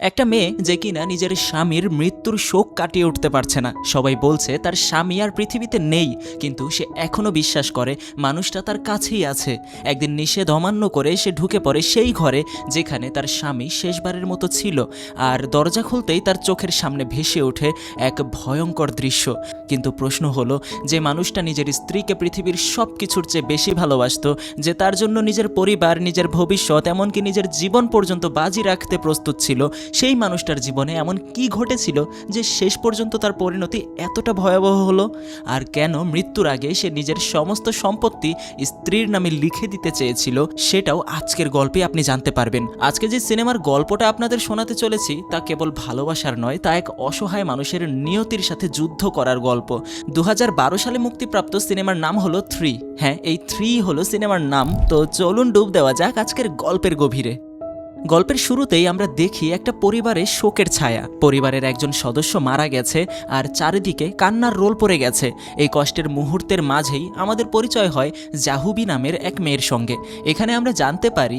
একটা মেয়ে যে কিনা নিজের স্বামীর মৃত্যুর শোক কাটিয়ে উঠতে পারছে না। সবাই বলছে তার স্বামী আর পৃথিবীতে নেই, কিন্তু সে এখনও বিশ্বাস করে মানুষটা তার কাছেই আছে। একদিন নিষেধ অমান্য করে সে ঢুকে পড়ে সেই ঘরে যেখানে তার স্বামী শেষবারের মতো ছিল, আর দরজা খুলতেই তার চোখের সামনে ভেসে ওঠে এক ভয়ঙ্কর দৃশ্য। কিন্তু প্রশ্ন হলো, যে মানুষটা নিজের স্ত্রীকে পৃথিবীর সব কিছুর চেয়ে বেশি ভালোবাসত, যে তার জন্য নিজের পরিবার, নিজের ভবিষ্যৎ, এমনকি নিজের জীবন পর্যন্ত বাজি রাখতে প্রস্তুত ছিল, সেই মানুষটার জীবনে এমন কি ঘটেছিল যে শেষ পর্যন্ত তার পরিণতি এতটা ভয়াবহ হলো? আর কেন মৃত্যুর আগে সে নিজের সমস্ত সম্পত্তি স্ত্রীর নামে লিখে দিতে চেয়েছিল, সেটাও আজকের গল্পে আপনি জানতে পারবেন। আজকে যে সিনেমার গল্পটা আপনাদের শোনাতে চলেছি তা কেবল ভালোবাসার নয়, তা এক অসহায় মানুষের নিয়তির সাথে যুদ্ধ করার গল্প। 2012 সালে মুক্তিপ্রাপ্ত সিনেমার নাম হলো 3। হ্যাঁ, এই 3 হলো সিনেমার নাম। তো চলুন ডুব দেওয়া যাক আজকের গল্পের গভীরে। গল্পের শুরুতেই আমরা দেখি একটা পরিবারের শোকের ছায়া। পরিবারের একজন সদস্য মারা গেছে আর চারিদিকে কান্নার রোল পড়ে গেছে। এই কষ্টের মুহূর্তের মাঝেই আমাদের পরিচয় হয় জাহুবি নামের এক মেয়ের সঙ্গে। এখানে আমরা জানতে পারি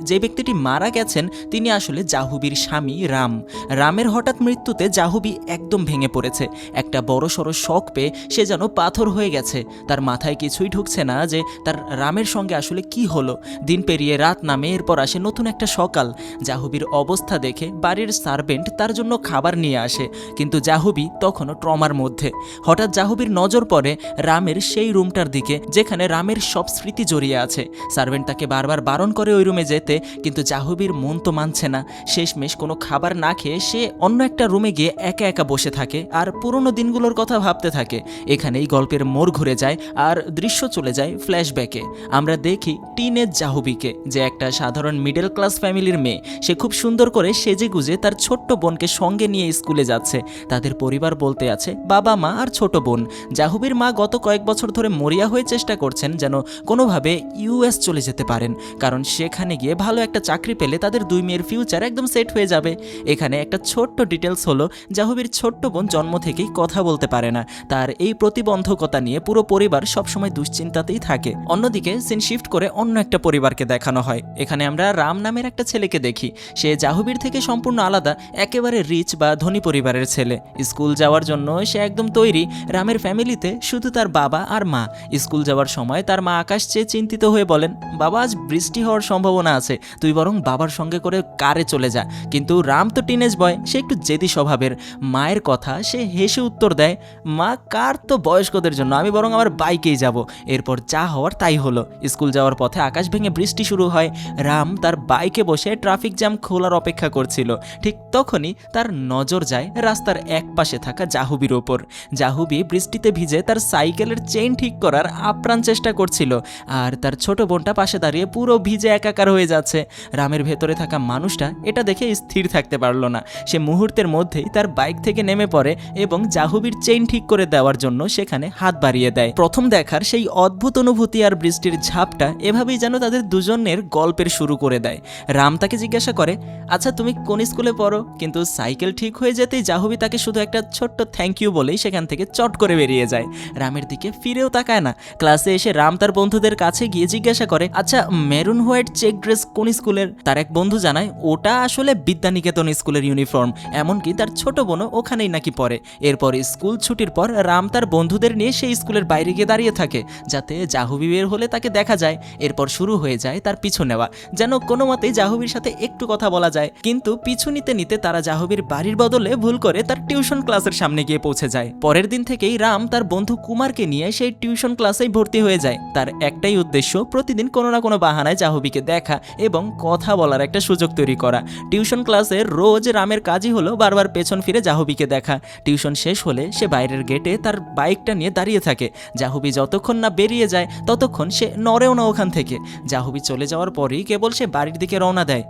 যে ব্যক্তিটি মারা গেছেন তিনি আসলে জাহুবির স্বামী রাম। রামের হঠাৎ মৃত্যুতে জাহুবি একদম ভেঙে পড়েছে। একটা বড়সড় শক পেয়ে সে যেন পাথর হয়ে গেছে। তার মাথায় কিছুই ঢুকছে না যে তার রামের সঙ্গে আসলে কি হলো। দিন পেরিয়ে রাত নামে, এরপর আসে নতুন একটা সকাল। জাহুবির অবস্থা দেখে বাড়ির সার্ভেন্ট তার জন্য খাবার নিয়ে আসে, কিন্তু জাহুবি তখনও ট্রমার মধ্যে। হঠাৎ জাহুবির নজর পড়ে রামের সেই রুমটার দিকে যেখানে রামের সব স্মৃতি জড়িয়ে আছে। সার্ভেন্ট তাকে বারবার বারণ করে ওই রুমে যেতে, কিন্তু জাহুবির মন তো মানছে না। শেষমেশ কোনো খাবার না খেয়ে সে অন্য একটা রুমে গিয়ে একা একা বসে থাকে আর পুরনো দিনগুলোর কথা ভাবতে থাকে। এখানেই গল্পের মোড় ঘুরে যায় আর দৃশ্য চলে যায় ফ্ল্যাশব্যাকে। আমরা দেখি টিনেজ জাহুবিকে, যে একটা সাধারণ মিডল ক্লাস ফ্যামিলির মেয়ে। সে খুব সুন্দর করে সেজে গুজে তার ছোট্ট বোনকে সঙ্গে নিয়ে স্কুলে যাচ্ছে। তাদের পরিবার বলতে আছে বাবা, মা আর ছোট বোন। জাহুবির মা গত কয়েক বছর ধরে মরিয়া হয়ে চেষ্টা করছেন যেন কোনোভাবে ইউএস চলে যেতে পারেন, কারণ সেখানে গিয়ে ভালো একটা চাকরি পেলে তাদের দুই মেয়ের ফিউচার একদম সেট হয়ে যাবে। এখানে একটা ছোট্ট ডিটেলস হলো, জাহুবির ছোট্ট বোন জন্ম থেকেই কথা বলতে পারে না। তার এই প্রতিবন্ধকতা নিয়ে পুরো পরিবার সবসময় দুশ্চিন্তাতেই থাকে। অন্যদিকে সিন শিফট করে অন্য একটা পরিবারকে দেখানো হয়। এখানে আমরা রাম নামের একটা ছেলেকে দেখি। সে জাহুবির থেকে সম্পূর্ণ আলাদা, একেবারে রিচ বা ধনী পরিবারের ছেলে। স্কুল যাওয়ার জন্য সে একদম তৈরি। রামের ফ্যামিলিতে শুধু তার বাবা আর মা। স্কুল যাওয়ার সময় তার মা আকাশ চেয়ে চিন্তিত হয়ে বলেন, বাবা আজ বৃষ্টি হওয়ার সম্ভাবনা আছে, তুই বরং বাবার সঙ্গে করে কারে চলে যা। কিন্তু রাম তো টিনেজ বয়, সে একটু জেদি স্বভাবের। মায়ের কথা সে হেসে উত্তর দেয়, মা কার তো বয়স্কদের জন্য, আমি বরং আমার বাইকেই যাব। এরপর যা হওয়ার তাই হলো। স্কুল যাওয়ার পথে আকাশ ভেঙে বৃষ্টি শুরু হয়। রাম তার বাইকে বসে ট্রাফিক জ্যাম খোলার অপেক্ষা করছিল। ঠিক তখনই তার নজর যায় রাস্তার এক পাশে থাকা জাহুবির ওপর। জাহুবি বৃষ্টিতে ভিজে তার সাইকেলের চেইন ঠিক করার আপ্রাণ চেষ্টা করছিল, আর তার ছোট বোনটা পাশে দাঁড়িয়ে পুরো ভিজে একাকার হয়ে যাচ্ছে। রামের ভেতরে থাকা মানুষটা এটা দেখে স্থির থাকতে পারল না। সে মুহূর্তের মধ্যেই তার বাইক থেকে নেমে পড়ে এবং জাহুবির চেইন ঠিক করে দেওয়ার জন্য সেখানে হাত বাড়িয়ে দেয়। প্রথম দেখার সেই অদ্ভুত অনুভূতি আর বৃষ্টির ঝাপটা এভাবেই যেন তাদের দুজনের গল্পের শুরু করে দেয়। রাম তাকে জিজ্ঞাসা করে, আচ্ছা তুমি কোন স্কুলে পড়ো? কিন্তু সাইকেল ঠিক হয়ে যেতেই জাহুবি তাকে শুধু একটা ছোট্ট থ্যাংক ইউ বলেই সেখান থেকে চট করে বেরিয়ে যায়। রামের দিকে ফিরেও তাকায় না। ক্লাসে এসে রাম তার বন্ধুদের কাছে গিয়ে জিজ্ঞাসা করে, আচ্ছা মেরুন হোয়াইট চেক ড্রেস কোন স্কুলের? তার এক বন্ধু জানায় ওটা আসলে বিদ্যানিকেতন স্কুলের ইউনিফর্ম, এমনকি তার ছোট বোনও ওখানেই নাকি পড়ে। এরপর স্কুল ছুটির পর রাম তার বন্ধুদের নিয়ে সেই স্কুলের বাইরে গিয়ে দাঁড়িয়ে থাকে যাতে জাহুবি বের হলে তাকে দেখা যায়। এরপর শুরু হয়ে যায় তার পিছু নেওয়া, যেন কোনো মতেই জাহুবির সাথে একটু কথা বলা যায়। কিন্তু পিছু নিতে নিতে তারা জাহুবির বাড়ির বদলে ভুল করে তার টিউশন ক্লাসের সামনে গিয়ে পৌঁছে যায়। পরের দিন থেকেই রাম তার বন্ধু কুমারকে নিয়ে সেই টিউশন ক্লাসেই ভর্তি হয়ে যায়। তার একটাই উদ্দেশ্য, প্রতিদিন কোনো না কোনো বাহানায় জাহুবিকে দেখা এবং কথা বলার একটা সুযোগ তৈরি করা। টিউশন ক্লাসে রোজ রামের কাজই হলো বারবার পেছন ফিরে জাহুবিকে দেখা। টিউশন শেষ হলে সে বাইরের গেটে তার বাইকটা নিয়ে দাঁড়িয়ে থাকে। জাহুবি যতক্ষণ না বেরিয়ে যায় ততক্ষণ সে নড়েও না ওখান থেকে। জাহুবি চলে যাওয়ার পরই কেবল সে বাড়ির দিকে রওনা দেয়।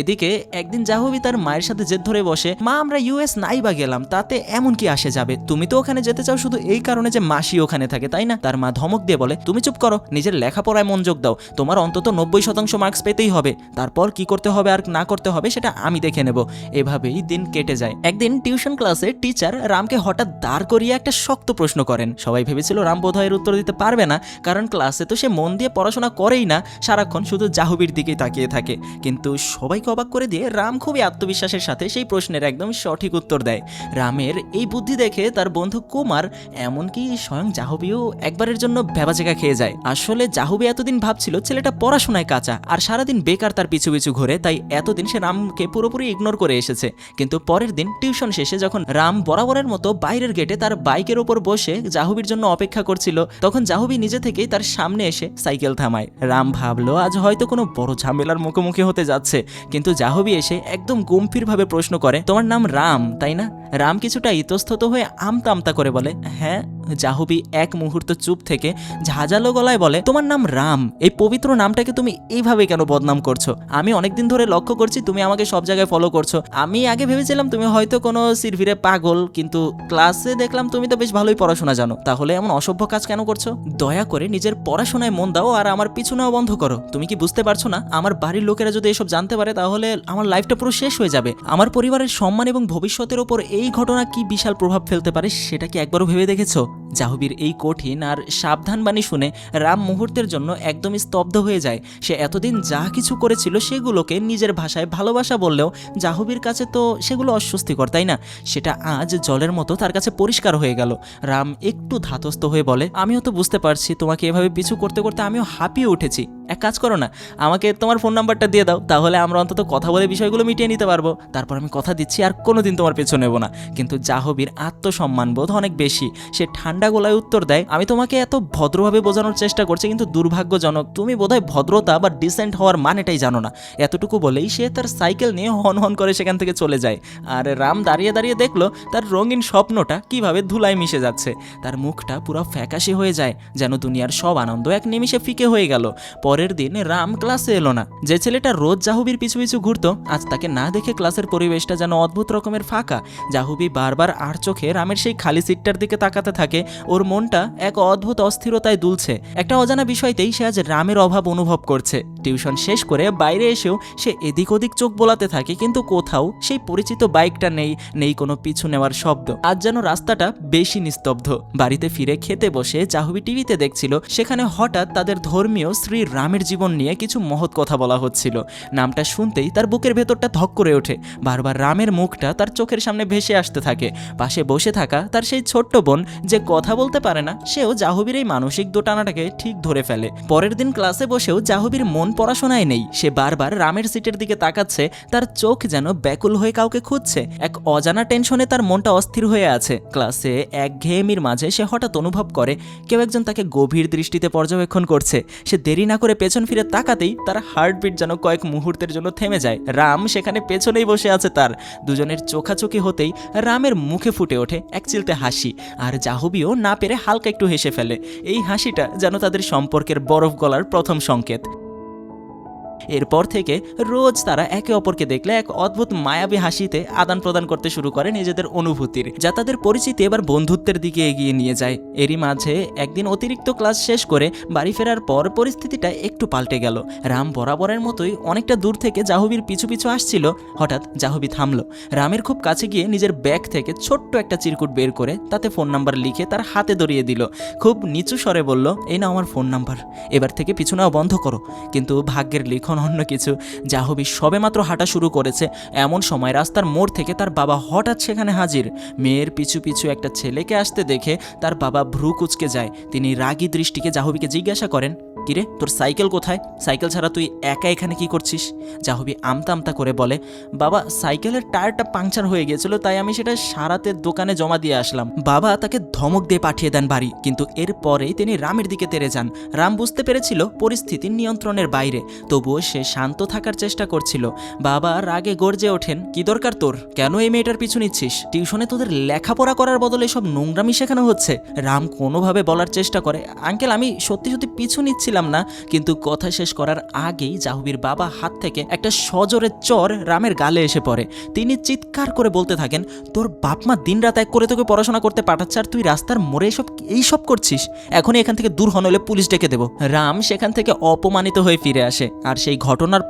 এদিকে একদিন জাহুবি তার মায়ের সাথে জেদ ধরে বসে, মা আমরা ইউএস নাই বা গেলাম, তাতে এমন কি আসে যাবে? তুমি তো ওখানে যেতে চাও শুধু এই কারণে যে মাসি ওখানে থাকে, তাই না? তার মা ধমক দিয়ে বলে, তুমি চুপ করো, নিজের লেখাপড়ায় মনোযোগ দাও, তোমার অন্তত 90% মার্কস পেতেই হবে, তারপর কি করতে হবে আর না করতে হবে সেটা আমি দেখে নেব। এভাবেই দিন কেটে যায়। একদিন টিউশন ক্লাসে টিচার রামকে হঠাৎ দাঁড় করিয়ে একটা শক্ত প্রশ্ন করেন। সবাই ভেবেছিল রাম বোধহয় উত্তর দিতে পারবে না, কারণ ক্লাসে তো সে মন দিয়ে পড়াশোনা করেই না, সারাক্ষণ শুধু জাহুবির দিকেই তাকিয়ে থাকে। কিন্তু সবাই জাহ্নবীকে অবাক করে দিয়ে রাম খুবই আত্মবিশ্বাসের সাথে সেই প্রশ্নের একদম সঠিক উত্তর দেয়। রামের এই বুদ্ধি দেখে তার বন্ধু কুমার, এমনকি স্বয়ং জাহ্নবীও একবারের জন্য ভ্যাবাচেকা খেয়ে যায়। আসলে জাহ্নবী এতদিন ভাবছিল ছেলেটা পড়াশোনায় কাঁচা আর সারাদিন বেকার তার পিছু পিছু ঘুরে, তাই এতদিন সে রামকে পুরোপুরি ইগনোর করে এসেছে। কিন্তু পরের দিন টিউশন শেষে যখন রাম বরাবরের মতো বাইরের গেটে তার বাইকের ওপর বসে জাহ্নবীর জন্য অপেক্ষা করছিল, তখন জাহ্নবী নিজে থেকেই তার সামনে এসে সাইকেল থামায়। রাম ভাবলো আজ হয়তো কোনো বড় ঝামেলার মুখোমুখি হতে যাচ্ছে, কিন্তু জাহ্নবী এসে একদম গম্ভীরভাবে প্রশ্ন করে, তোমার নাম রাম তাই না? রাম কিছুটা ইতস্তত হয়ে আমতা আমতা করে বলে, হ্যাঁ। জাহ্নবী এক মুহূর্ত চুপ থেকে ঝাঁঝালো গলায় বলে, তোমার নাম রাম, এই পবিত্র নামটাকে তুমি এইভাবে কেন বদনাম করছো? আমি অনেকদিন ধরে লক্ষ্য করছি তুমি আমাকে সব জায়গায় ফলো করছো। আমি আগে ভেবেছিলাম তুমি হয়তো কোনো সিরভিরে পাগল, কিন্তু ক্লাসে দেখলাম তুমি তো বেশ ভালোই পড়াশোনা জানো, তাহলে এমন অসভ্য কাজ কেন করছো? দয়া করে নিজের পড়াশোনায় মন দাও আর আমার পিছু নেওয়া বন্ধ করো। তুমি কি বুঝতে পারছো না, আমার বাড়ির লোকেরা যদি এসব জানতে পারে তাহলে আমার লাইফটা পুরো শেষ হয়ে যাবে। আমার পরিবারের সম্মান এবং ভবিষ্যতের ওপর এই ঘটনা কি বিশাল প্রভাব ফেলতে পারে সেটা কি একবারও ভেবে দেখেছো? জাহ্নবীর এই কঠিন আর সাবধান বাণী শুনে রাম মুহূর্তের জন্য একদমই স্তব্ধ হয়ে যায়। সে এতদিন যা কিছু করেছিল সেগুলোকে নিজের ভাষায় ভালোবাসা বললেও জাহ্নবীর কাছে তো সেগুলো অস্বস্তিকর, তাই না? সেটা আজ জলের মতো তার কাছে পরিষ্কার হয়ে গেল। রাম একটু ধাতস্থ হয়ে বলে, আমিও তো বুঝতে পারছি তোমাকে এভাবে পিছু করতে করতে আমিও হাঁপিয়ে উঠেছি। এক কাজ করো না, আমাকে তোমার ফোন নাম্বারটা দিয়ে দাও, তাহলে আমরা অন্তত কথা বলে বিষয়গুলো মিটিয়ে নিতে পারবো। তারপর আমি কথা দিচ্ছি আর কোনোদিন তোমার পেছু নেব না। কিন্তু জাহ্নবীর আত্মসম্মান বোধ অনেক বেশি। সে ঠান্ডা গলায় উত্তর দেয়, আমি তোমাকে এত ভদ্রভাবে বোঝানোর চেষ্টা করছি, কিন্তু দুর্ভাগ্যজনক তুমি বোধহয় ভদ্রতা বা ডিসেন্ট হওয়ার মানেটাই জানো না। এতটুকু বলেই সে তার সাইকেল নিয়ে হন হন করে সেখান থেকে চলে যায়। আর রাম দাঁড়িয়ে দাঁড়িয়ে দেখলো তার রঙিন স্বপ্নটা কিভাবে ধুলায় মিশে যাচ্ছে। তার মুখটা পুরো ফ্যাকাশে হয়ে যায়, যেন দুনিয়ার সব আনন্দ এক নিমিষে ফিকে হয়ে গেল। পরের দিন রাম ক্লাসে এলো না। যে ছেলেটা রোজ জাহ্নবীর পিছু পিছু ঘুরতো, আজ তাকে না দেখে ক্লাসের পরিবেশটা যেন অদ্ভুত রকমের ফাঁকা। জাহ্নবী বারবার আর চোখে রামের সেই খালি সিটটার দিকে তাকাতে থাকে। ওর মনটা এক অদ্ভুত অস্থিরতায় দুলছে। একটা অজানা বিষয়তেই সে আজ রামের অভাব অনুভব করছে। টিউশন শেষ করে বাইরে এসেও সে এদিক ওদিক চোখ বোলাতে থাকে, কিন্তু কোথাও সেই পরিচিত বাইকটা নেই কোনো পিছু নেওয়ার শব্দ। আজ যেন রাস্তাটা বেশি নিস্তব্ধ। বাড়িতে ফিরে খেতে বসে জাহ্নবী টিভিতে দেখছিল, সেখানে হঠাৎ তাদের ধর্মীয় শ্রী রামের জীবন নিয়ে কিছু মহৎ কথা বলা হচ্ছিল। নামটা শুনতেই তার বুকের ভেতরটা ধক করে ওঠে। বারবার রামের মুখটা তার চোখের সামনে ভেসে আসতে থাকে। পাশে বসে থাকা তার সেই ছোট্ট বোন, যে কথা বলতে পারে না, সেও জাহ্নবীর এই মানসিক দোটানাটাকে ঠিক ধরে ফেলে। পরের দিন ক্লাসে বসেও জাহ্নবীর মন পড়াশোনায় নেই। সে বারবার রামের সিটের দিকে তাকাচ্ছে, তার চোখ যেন ব্যাকুল হয়ে কাউকে খুঁজছে। এক অজানা টেনশনে তার মনটা অস্থির হয়ে আছে। ক্লাসে একঘেয়েমির মাঝে সে হঠাৎ অনুভব করে কেউ একজন তাকে গভীর দৃষ্টিতে পর্যবেক্ষণ করছে। সে দেরি না করে পেছন ফিরে তাকাতেই তার হার্টবিট যেন কয়েক মুহূর্তের জন্য থেমে যায়। রাম সেখানে পেছনেই বসে আছে তার। দুজনের চোখাচোখি হতেই রামের মুখে ফুটে ওঠে এক চিলতে হাসি, আর জাহ্নবীও না পেরে হালকা একটু হেসে ফেলে। এই হাসিটা যেন তাদের সম্পর্কের বরফ গলার প্রথম সংকেত। এরপর থেকে রোজ তারা একে অপরকে দেখলে এক অদ্ভুত মায়াবী হাসিতে আদান প্রদান করতে শুরু করে নিজেদের অনুভূতির, যা তাদের পরিচিতি এবার বন্ধুত্বের দিকে এগিয়ে নিয়ে যায়। এরই মাঝে একদিন অতিরিক্ত ক্লাস শেষ করে বাড়ি ফেরার পর পরিস্থিতিটা একটু পাল্টে গেল। রাম বরাবরের মতোই অনেকটা দূর থেকে জাহ্নবীর পিছু পিছু আসছিল। হঠাৎ জাহ্নবী থামলো। রামের খুব কাছে গিয়ে নিজের ব্যাগ থেকে ছোট্ট একটা চিরকুট বের করে তাতে ফোন নাম্বার লিখে তার হাতে ধরিয়ে দিল। খুব নিচু স্বরে বলল, এই নাও আমার ফোন নাম্বার, এবার থেকে পিছু নেওয়া বন্ধ করো। কিন্তু ভাগ্যের লিখন অন্য কিছু। জাহ্নবী সবেমাত্র হাঁটা শুরু করেছে, এমন সময় রাস্তার মোড় থেকে তার বাবা হঠাৎ সেখানে হাজির। মেয়ের পিছু পিছু একটা ছেলেকে আসতে দেখে তার বাবা ভ্রু কুঁচকে যায়। তিনি রাগী দৃষ্টিকে জাহ্নবীকে জিজ্ঞাসা করেন, কিরে তোর সাইকেল কোথায়? সাইকেল ছাড়া তুই একা এখানে কি করছিস? জাহ্নবী আমতা আমতা করে বলে, বাবা সাইকেলের টায়ারটা পাংচার হয়ে গেছিল, তাই আমি সেটা সারাতে দোকানে জমা দিয়ে আসলাম। বাবা তাকে ধমক দিয়ে পাঠিয়ে দেন বাড়ি, কিন্তু এরপরেই তিনি রামের দিকে তেড়ে যান। রাম বুঝতে পেরেছিল পরিস্থিতি নিয়ন্ত্রণের বাইরে, তবুও সে শান্ত থাকার চেষ্টা করছিল। বাবা রাগে গর্জে ওঠেন, কি দরকার তোর? কেন এই মেয়েটার পিছু নিচ্ছিস? টিউশনে তোদের লেখাপড়া করার বদলে সব নোংরামি শেখানো হচ্ছে। রাম কোনোভাবে বলার চেষ্টা করে, আঙ্কেল আমি সত্যি সত্যি পিছু নিচ্ছিলাম না। কিন্তু কথা শেষ করার আগেই জাহ্নবীর বাবা হাত থেকে একটা সজোরে চর রামের গালে এসে পড়ে। তিনি চিৎকার করে বলতে থাকেন, তোর বাপমা দিন রাত এক করে তোকে পড়াশোনা করতে পাঠাচ্ছে, আর তুই রাস্তার মোড়ে এইসব করছিস। এখনই এখান থেকে দূর হন, হলে পুলিশ ডেকে দেবো। রাম সেখান থেকে অপমানিত হয়ে ফিরে আসে, আর সেই সেই ঘটনার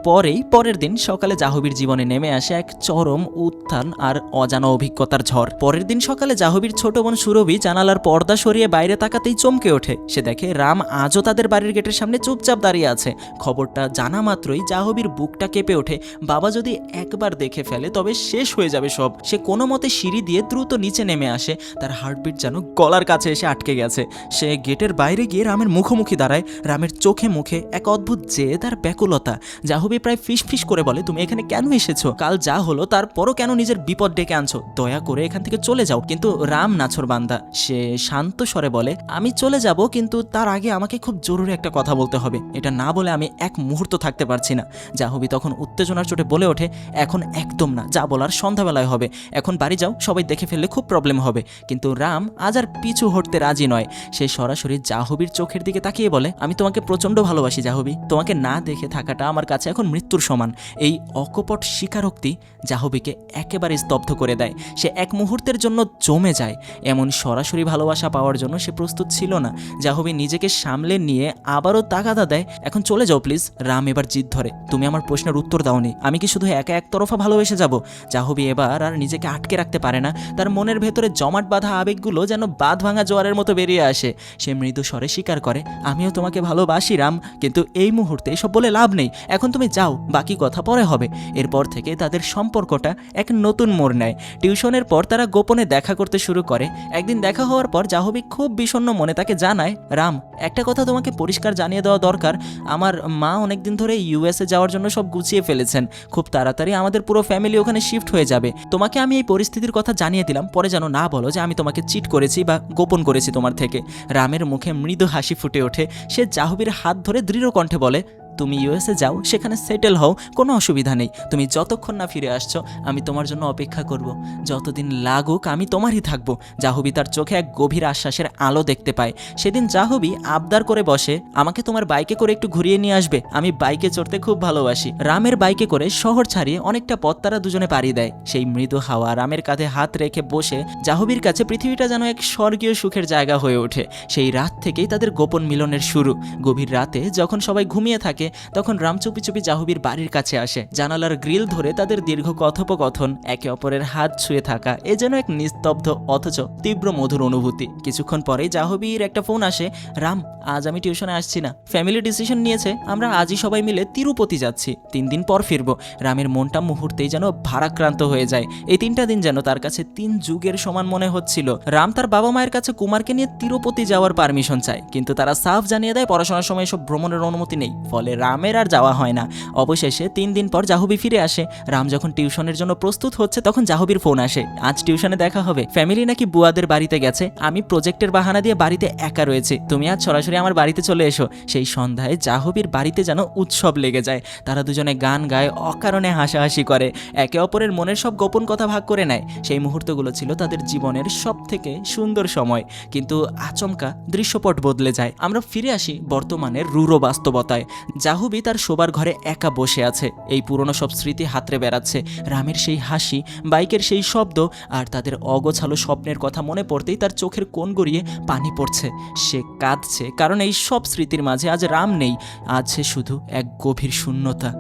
পরের দিন সকালে জাহ্নবীর জীবনে নেমে আসে এক চরম উত্থান আর অজানা অভিজ্ঞতার ঝড়। পরের দিন সকালে জাহ্নবীর ছোট বোন সুরভি জানালার পর্দা সরিয়ে বাইরে তাকাতেই চমকে ওঠে। সে দেখে রাম আজও তাদের বাড়ির গেটের সামনে চুপচাপ দাঁড়িয়ে আছে। খবরটা জানা মাত্রই জাহ্নবীর বুকটা কেঁপে ওঠে। বাবা যদি একবার দেখে ফেলে তবে শেষ হয়ে যাবে সব। সে কোনো মতে সিঁড়ি দিয়ে দ্রুত নিচে নেমে আসে। তার হার্টবিট যেন গলার কাছে এসে আটকে গেছে। সে গেটের বাইরে গিয়ে রামের মুখোমুখি দাঁড়ায়। রামের চোখে মুখে এক অদ্ভুত জেদ আর ব্যাকুলতা। জাহ্নবী প্রায় ফিস করে বলে, তুমি এখানে কেন এসেছো? কাল যা হলো তারপরও কেন নিজের বিপদ ডেকে আনছো? দয়া করে এখান থেকে চলে যাও। কিন্তু রাম নাছোড়বান্দা। সে শান্ত স্বরে বলে, আমি চলে যাব, কিন্তু তার আগে আমাকে খুব জরুরি একটা কথা বলতে হবে। এটা না বলে আমি এক মুহূর্ত থাকতে পারছি না। জাহ্নবী তখন উত্তেজনার চোটে বলে ওঠে, এখন একদম না, যা বলার সন্ধ্যাবেলায় হবে। এখন বাড়ি যাও, সবাই দেখে ফেললে খুব প্রবলেম হবে। কিন্তু রাম আজ আর পিছু হটতে রাজি নয়। সে সরাসরি জাহ্নবীর চোখের দিকে তাকিয়ে বলে, আমি তোমাকে প্রচণ্ড ভালোবাসি জাহ্নবী। তোমাকে না দেখে থাকাটা আমার কাছে এখন মৃত্যুর সমান। এই অকপট স্বীকারোক্তি জাহ্নবীকে একেবারে স্তব্ধ করে দেয়। সে এক মুহূর্তের জন্য জমে যায়। এমন সরাসরি ভালোবাসা পাওয়ার জন্য সে প্রস্তুত ছিল না। জাহ্নবী নিজেকে সামলে নিয়ে আবারও তাগাদা দেয়, এখন চলে যাও প্লিজ। রাম এবার জিদ ধরে, তুমি আমার প্রশ্নের উত্তর দাওনি। আমি কি শুধু একা একতরফা ভালোবেসে যাব? জাহ্নবী এবার আর নিজেকে আটকে রাখতে পারে না। তার মনের ভেতরে জমাট বাঁধা আবেগগুলো যেন বাঁধ ভাঙা জোয়ারের মতো বেরিয়ে আসে। সে মৃদু স্বরে স্বীকার করে, আমিও তোমাকে ভালোবাসি রাম, কিন্তু এই মুহূর্তে এসব বলে লাভ নেই। এখন তুমি যাও, বাকি কথা পরে হবে। এরপর থেকে তাদের সম্পর্কটা এক নতুন মোড় নেয়। টিউশনের পর তারা গোপনে দেখা করতে শুরু করে। একদিন দেখা হওয়ার পর জাহ্নবী খুব বিষণ্ণ মনে তাকে জানায়, রাম, একটা কথা তোমাকে পরিষ্কার জানিয়ে দেওয়া দরকার। আমার মা অনেকদিন ধরে ইউএসএ যাওয়ার জন্য সব গুছিয়ে ফেলেছেন। খুব তাড়াতাড়ি আমাদের পুরো ফ্যামিলি ওখানে শিফট হয়ে যাবে। তোমাকে আমি এই পরিস্থিতির কথা জানিয়ে দিলাম, পরে যেন না বলো যে আমি তোমাকে চিট করেছি বা গোপন করেছি তোমার থেকে। রামের মুখে মৃদু হাসি ফুটে ওঠে। সে জাহ্নবীর হাত ধরে দৃঢ় কণ্ঠে বলে, তুমি ইউএসএ যাও, সেখানে সেটেল হও, কোনো অসুবিধা নেই। তুমি যতক্ষণ না ফিরে আসছো আমি তোমার জন্য অপেক্ষা করব। যতদিন লাগুক আমি তোমারই থাকবো। জাহ্নবী তার চোখে এক গভীর আশ্বাসের আলো দেখতে পায়। সেদিন জাহ্নবী আবদার করে বসে, আমাকে তোমার বাইকে করে একটু ঘুরিয়ে নিয়ে আসবে, আমি বাইকে চড়তে খুব ভালোবাসি। রামের বাইকে করে শহর ছাড়িয়ে অনেকটা পথ তারা দুজনে পাড়ি দেয়। সেই মৃদু হাওয়া রামের কাঁধে হাত রেখে বসে জাহ্নবীর কাছে পৃথিবীটা যেন এক স্বর্গীয় সুখের জায়গা হয়ে ওঠে। সেই রাত থেকেই তাদের গোপন মিলনের শুরু। গভীর রাতে যখন সবাই ঘুমিয়ে থাকে তখন রাম চুপি চুপি জাহ্নবীর বাড়ির কাছে আসে। জানালার গ্রিল ধরে তাদের দীর্ঘ কথোপকথন, একে অপরের হাত ছুঁয়ে থাকা, এ যেন এক নিস্তব্ধ অথচ তীব্র মধুর অনুভূতি। কিছুক্ষণ পরেই জাহ্নবীর একটা ফোন আসে, রাম, আজ আমি টিউশনে আসছি না। ফ্যামিলি ডিসিশন নিয়েছে, আমরা আজই সবাই মিলে তিরুপতি যাচ্ছি। 3 দিন পর ফিরবো। রামের মনটা মুহূর্তেই যেন ভারাক্রান্ত হয়ে যায়। এই 3টা দিন যেন তার কাছে 3 যুগের সমান মনে হচ্ছিল। রাম তার বাবা মায়ের কাছে কুমারকে নিয়ে তিরুপতি যাওয়ার পারমিশন চায়, কিন্তু তারা সাফ জানিয়ে দেয় পড়াশোনার সময় এসব ভ্রমণের অনুমতি নেই। ফলে রামের আর যাওয়া হয় না। অবশেষে 3 দিন পর জাহ্নবী ফিরে আসে। রাম যখন টিউশনের জন্য প্রস্তুত হচ্ছে তখন জাহ্নবীর ফোন আসে, আজ টিউশনে দেখা হবে। ফ্যামিলি নাকি বুয়াদের বাড়িতে গেছে। আমি প্রজেক্টের বাহানা দিয়ে বাড়িতে একা রয়েছে, তুমি আজ সরাসরি আমার বাড়িতে চলে এসো। সেই সন্ধ্যায় জাহ্নবীর বাড়িতে যেন উৎসব লেগে যায়। তারা দুজনে গান গায়, অকারণে হাসাহাসি করে, একে অপরের মনের সব গোপন কথা ভাগ করে নেয়। সেই মুহূর্তগুলো ছিল তাদের জীবনের সব থেকে সুন্দর সময়। কিন্তু আচমকা দৃশ্যপট বদলে যায়। আমরা ফিরে আসি বর্তমানের রূঢ় বাস্তবতায়। জাহ্নবী তার শোবার ঘরে একা বসে আছে। এই পুরনো সব স্মৃতি হাতড়ে বেড়াচ্ছে। রামের সেই হাসি, বাইকের সেই শব্দ আর তাদের অগোছালো স্বপ্নের কথা মনে পড়তেই তার চোখের কোণ গড়িয়ে পানি পড়ছে। সে কাঁদছে, কারণ এই সব স্মৃতির মাঝে আজ রাম নেই, আছে শুধু এক গভীর শূন্যতা।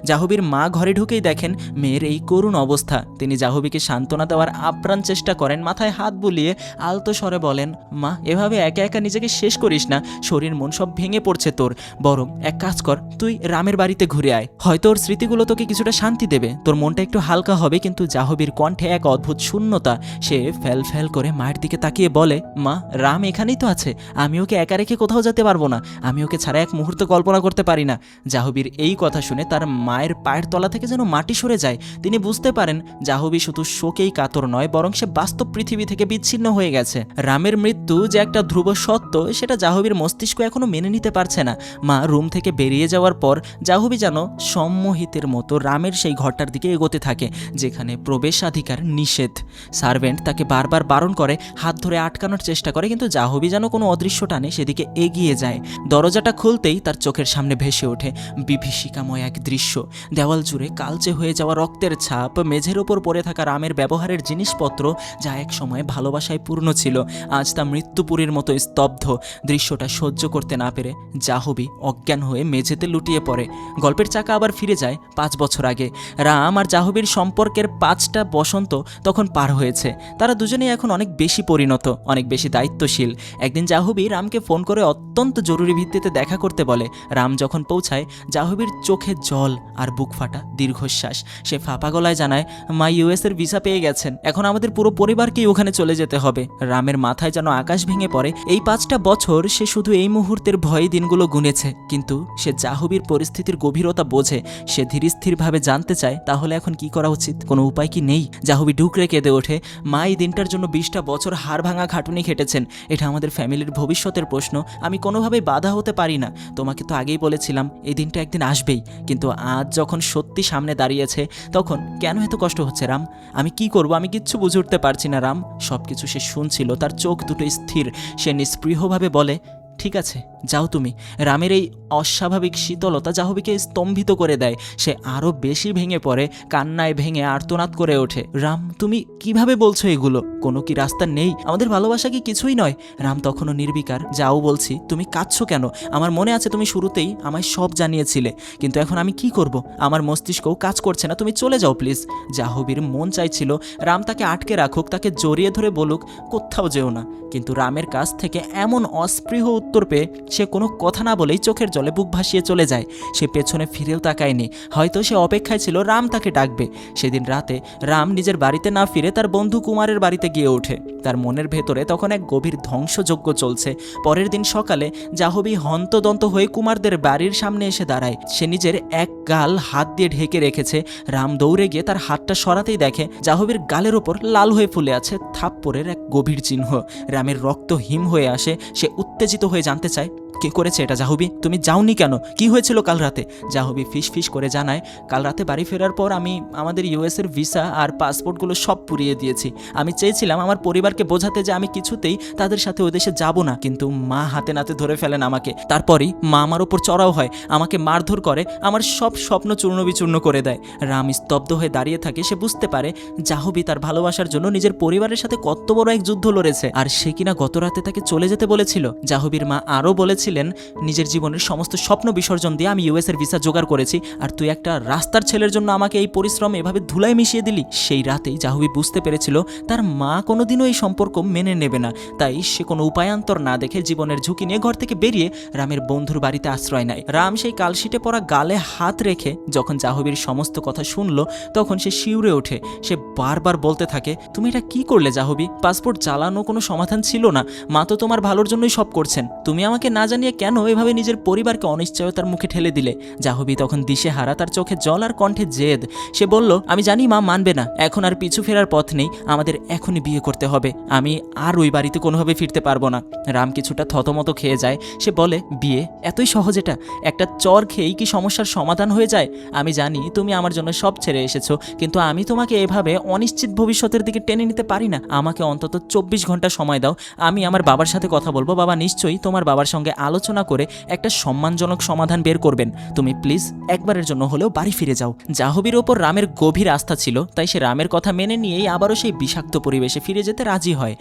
জাহ্নবীর মা ঘরে ঢুকেই দেখেন মেয়ের এই করুণ অবস্থা। তিনি জাহ্নবীকে সান্ত্বনা দেওয়ার আপ্রাণ চেষ্টা করেন, মাথায় হাত বুলিয়ে আলতো স্বরে বলেন, মা, এভাবে একা একা নিজেকে শেষ করিস না। শরীর মন সব ভেঙে পড়ছে তোর। বরং এক কাজ কর, তুই রামের বাড়িতে ঘুরে আয়। হয়তো ওর স্মৃতিগুলো তোকে কিছুটা শান্তি দেবে, তোর মনটা একটু হালকা হবে। কিন্তু জাহ্নবীর কণ্ঠে এক অদ্ভুত শূন্যতা। সে ফ্যাল ফ্যাল করে মায়ের দিকে তাকিয়ে বলে, মা, রাম এখানেই তো আছে। আমি ওকে একা রেখে কোথাও যেতে পারবো না। আমি ওকে ছাড়া এক মুহূর্ত কল্পনা করতে পারি না। জাহ্নবীর এই কথা শুনে তার মায়ের পায়ের তলা থেকে যেন মাটি সরে যায়। তিনি বুঝতে পারেন জাহ্নবী শুধু শোকেই কাতর নয়, বরং সে বাস্তব পৃথিবী থেকে বিচ্ছিন্ন হয়ে গেছে। রামের মৃত্যু যে একটা ধ্রুব সত্য, সেটা জাহ্নবীর মস্তিষ্ক এখনো মেনে নিতে পারছে না। মা রুম থেকে বেরিয়ে যাওয়ার পর জাহ্নবী যেন সম্মোহিতের মতো রামের সেই ঘরটার দিকে এগোতে থাকে, যেখানে প্রবেশাধিকার নিষেধ। সার্ভেন্ট তাকে বারবার বারণ করে, হাত ধরে আটকানোর চেষ্টা করে, কিন্তু জাহ্নবী যেন কোনো অদৃশ্য টানে সেদিকে এগিয়ে যায়। দরজাটা খুলতেই তার চোখের সামনে ভেসে ওঠে বিভীষিকাময় এক দৃশ্য। দেওয়াল জুড়ে কালচে হয়ে যাওয়া রক্তের ছাপ, মেঝের ওপর পড়ে থাকা রামের ব্যবহারের জিনিসপত্র যা এক সময় ভালোবাসায় পূর্ণ ছিল আজ তা মৃত্যুপুরীর মতো স্তব্ধ। দৃশ্যটা সহ্য করতে না পেরে জাহ্নবী অজ্ঞান হয়ে মেঝেতে লুটিয়ে পড়ে। গল্পের চাকা আবার ফিরে যায় 5 বছর আগে। রাম আর জাহ্নবীর সম্পর্কের 5টা বসন্ত তখন পার হয়েছে। তারা দুজনেই এখন অনেক বেশি পরিণত, অনেক বেশি দায়িত্বশীল। একদিন জাহ্নবী রামকে ফোন করে অত্যন্ত জরুরি ভিত্তিতে দেখা করতে বলে। রাম যখন পৌঁছায় জাহ্নবীর চোখে জল আর বুক ফাটা দীর্ঘশ্বাস। সে ফাঁপা গলায় জানায়, মা ইউএসের ভিসা পেয়ে গেছেন, এখন আমাদের পুরো পরিবারকেই ওখানে চলে যেতে হবে। রামের মাথায় যেন আকাশ ভেঙে পড়ে। এই 5টা বছর সে শুধু এই মুহূর্তের ভয়ে দিনগুলো গুনেছে, কিন্তু সে জাহ্নবীর পরিস্থিতির গভীরতা বোঝে। সে ধীরস্থিরভাবে জানতে চায় তাহলে এখন কি করা উচিত, কোনো উপায় কি নেই? জাহ্নবী ডুকরে কেঁদে ওঠে, মা এই দিনটার জন্য 20টা বছর হাড় ভাঙা খাটুনি খেটেছেন। এটা আমাদের ফ্যামিলির ভবিষ্যতের প্রশ্ন, আমি কোনোভাবেই বাধা হতে পারি না। তোমাকে তো আগেই বলেছিলাম এই দিনটা একদিন আসবেই, কিন্তু আজ যখন সত্যি সামনে দাঁড়িয়েছে তখন কেন এত কষ্ট হচ্ছে রাম? আমি কি করব, আমি কিচ্ছু বুঝে উঠতে পারছি না রাম। সবকিছু সে শুনছিল, তার চোখ দুটো স্থির। সে নিস্পৃহভাবে বলে, ঠিক আছে যাও তুমি। রামের এই অস্বাভাবিক শীতলতা জাহ্নবীকে স্তম্ভিত করে দেয়। সে আরও বেশি ভেঙে পড়ে, কান্নায় ভেঙে আর্তনাদ করে ওঠে, রাম তুমি কিভাবে বলছো এগুলো? কোনো কি রাস্তা নেই? আমাদের ভালোবাসা কি কিছুই নয়? রাম তখনও নির্বিকার, যাও বলছি। তুমি কাঁদছো কেন? আমার মনে আছে তুমি শুরুতেই আমায় সব জানিয়েছিলে, কিন্তু এখন আমি কি করব? আমার মস্তিষ্কও কাজ করছে না, তুমি চলে যাও প্লিজ। জাহ্নবীর মন চাইছিল রাম তাকে আটকে রাখুক, তাকে জড়িয়ে ধরে বলুক কোথাও যেও না, কিন্তু রামের কাছ থেকে এমন অস্পৃহ উত্তর পেয়ে সে কোনো কথা না বলেই চোখের জলে বুক ভাসিয়ে চলে যায়। সে পেছনে ফিরেও তাকায়নি, হয়তো সে অপেক্ষায় ছিল রাম তাকে ডাকবে। সেদিন রাতে রাম নিজের বাড়িতে না ফিরে তার বন্ধু কুমারের বাড়িতে গিয়ে ওঠে। তার মনের ভেতরে তখন এক গভীর ধ্বংসযজ্ঞ চলছে। পরের দিন সকালে জাহ্নবী হন্তদন্ত হয়ে কুমারদের বাড়ির সামনে এসে দাঁড়ায়। সে নিজের এক গাল হাত দিয়ে ঢেকে রেখেছে। রাম দৌড়ে গিয়ে তার হাতটা সরাতেই দেখে জাহ্নবীর গালের ওপর লাল হয়ে ফুলে আছে থাপ্পড়ের এক গভীর চিহ্ন। রামের রক্ত হিম হয়ে আসে। সে উত্তেজিত হয়ে জানতে চায়, কে করেছে এটা জাহ্নবী? তুমি যাওনি কেন? কি হয়েছিল কাল রাতে? জাহ্নবী ফিস করে জানায়, কাল রাতে বাড়ি ফেরার পর আমি আমাদের ইউএসের ভিসা আর পাসপোর্টগুলো সব পুড়িয়ে দিয়েছি। আমি চেয়েছিলাম আমার পরিবারকে বোঝাতে যে আমি কিছুতেই তাদের সাথে ওই দেশে যাব না, কিন্তু মা হাতে নাতে ধরে ফেলেন আমাকে। তারপরই মা আমার ওপর চড়াও হয়, আমাকে মারধর করে, আমার সব স্বপ্ন চূর্ণ বিচূর্ণ করে দেয়। রাম স্তব্ধ হয়ে দাঁড়িয়ে থাকে। সে বুঝতে পারে জাহ্নবী তার ভালোবাসার জন্য নিজের পরিবারের সাথে কত বড় এক যুদ্ধ লড়েছে, আর সে কিনা গত রাতে তাকে চলে যেতে বলেছিল। জাহ্নবীর মা আরও বলেছিলেন, নিজের জীবনের সমস্ত স্বপ্ন বিসর্জন দিয়ে আমি ইউএসের ভিসা জোগাড় করেছি, আর তুই একটা রাস্তার ছেলের জন্য আমাকে এই পরিশ্রম এভাবে ধুলায় মিশিয়ে দিলি। সেই রাতেই জাহ্নবী বুঝতে পেরেছিল তার মা কোনোদিনও এই সম্পর্ক মেনে নেবে না। তাই সে কোনো উপায়ান্তর না দেখে জীবনের ঝুঁকি নিয়ে ঘর থেকে বেরিয়ে রামের বন্ধুর বাড়িতে আশ্রয় নেয়। রাম সেই কালশিটে পড়া গালে হাত রেখে যখন জাহ্নবীর সমস্ত কথা শুনল তখন সে শিউরে ওঠে। সে বারবার বলতে থাকে, তুমি এটা কি করলে জাহ্নবী? পাসপোর্ট জ্বালানো কোনো সমাধান ছিল না, মা তো তোমার ভালোর জন্যই সব করছেন। তুমি আমাকে না জানিয়ে কেন এভাবে নিজের পরিবারকে অনিশ্চয়তার মুখে ঠেলে দিলে? জাহ্নবী তখন দিশেহারা, তার চোখে জল আর কণ্ঠে জেদ। সে বলল, আমি জানি মা মানবে না, এখন আর পিছু ফেরার পথ নেই, আমাদের এখনই বিয়ে করতে হবে, আমি আর ওই বাড়িতে কোনোভাবে ফিরতে পারবো না। রাম কিছুটা থতমত খেয়ে যায়। সে বলে, বিয়ে এতই সহজ? এটা একটা চর খেয়েই কি সমস্যার সমাধান হয়ে যায়? আমি জানি তুমি আমার জন্য সব ছেড়ে এসেছো, কিন্তু আমি তোমাকে এভাবে অনিশ্চিত ভবিষ্যতের দিকে টেনে নিতে পারি না। আমাকে অন্তত 24 ঘন্টা সময় দাও, আমি আমার বাবার সাথে কথা বলবো। বাবা নিশ্চয়ই তোমার বাবার সঙ্গে আলোচনা করে একটা সম্মানজনক সমাধান বের করবেন। তুমি প্লিজ একবারের জন্য হলেও বাড়ি ফিরে যাও। জাহ্নবীর ওপর রামের গভীর আস্থা ছিল, তাই সে রামের কথা মেনে নিয়েই আবারও সেই বিষাক্ত পরিবেশে ফিরে যেতে রাজি হয়।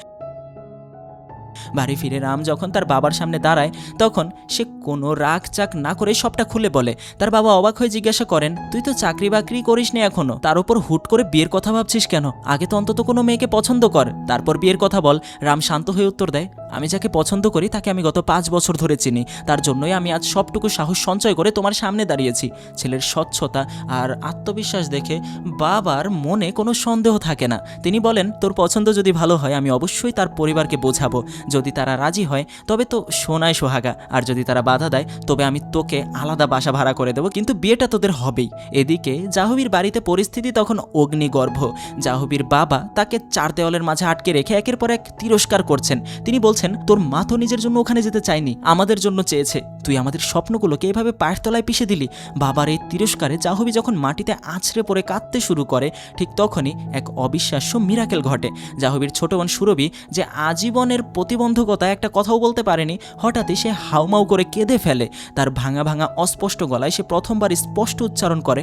বাড়ি ফিরে রাম যখন তার বাবার সামনে দাঁড়ায় তখন সে কোনো রাগ চাক না করে সবটা খুলে বলে। তার বাবা অবাক হয়ে জিজ্ঞাসা করেন, তুই তো চাকরি বাকরি করিস নি এখনো, তার উপর হুট করে বিয়ের কথা ভাবছিস কেন? আগে তো অন্তত কোনো মেয়েকে পছন্দ কর, তারপর বিয়ের কথা বল। রাম শান্ত হয়ে উত্তর দেয়, আমি যাকে পছন্দ করি তাকে আমি গত 5 বছর ধরে চিনি, তার জন্যই আমি আজ সবটুকু সাহস সঞ্চয় করে তোমার সামনে দাঁড়িয়েছি। ছেলের স্বচ্ছতা আর আত্মবিশ্বাস দেখে বাবার মনে কোনো সন্দেহ থাকে না। তিনি বলেন, তোর পছন্দ যদি ভালো হয় আমি অবশ্যই তার পরিবারকে বোঝাবো, যদি তারা রাজি হয় তবে তো সোনায় সোহাগা, আর যদি তারা বাধা দেয় তবে আমি তোকে আলাদা বাসা ভাড়া করে দেবো, কিন্তু বিয়েটা তোদের হবেই। এদিকে জাহ্নবীর বাড়িতে পরিস্থিতি তখন অগ্নিগর্ভ। জাহ্নবীর বাবা তাকে 4 দেওয়ালের মাঝে আটকে রেখে একের পর এক তিরস্কার করছেন। তিনি বলছেন, তোর মা তো নিজের জন্য ওখানে যেতে চায়নি, আমাদের জন্য চেয়েছে, তুই আমাদের স্বপ্নগুলোকে এভাবে পায়ের তলায় পিষে দিলি। বাবার এই তিরস্কারে জাহ্নবী যখন মাটিতে আছড়ে পড়ে কাঁদতে শুরু করে ঠিক তখনই এক অবিশ্বাস্য মিরাকেল ঘটে। জাহ্নবীর ছোট বোন সুরভি, যে আজীবনের প্রতিবন্ধকতায় একটা কথাও বলতে পারেনি, হঠাৎই সে হাউমাউ করে কেঁদে ফেলে। তার ভাঙা ভাঙা অস্পষ্ট গলায় সে প্রথমবার স্পষ্ট উচ্চারণ করে,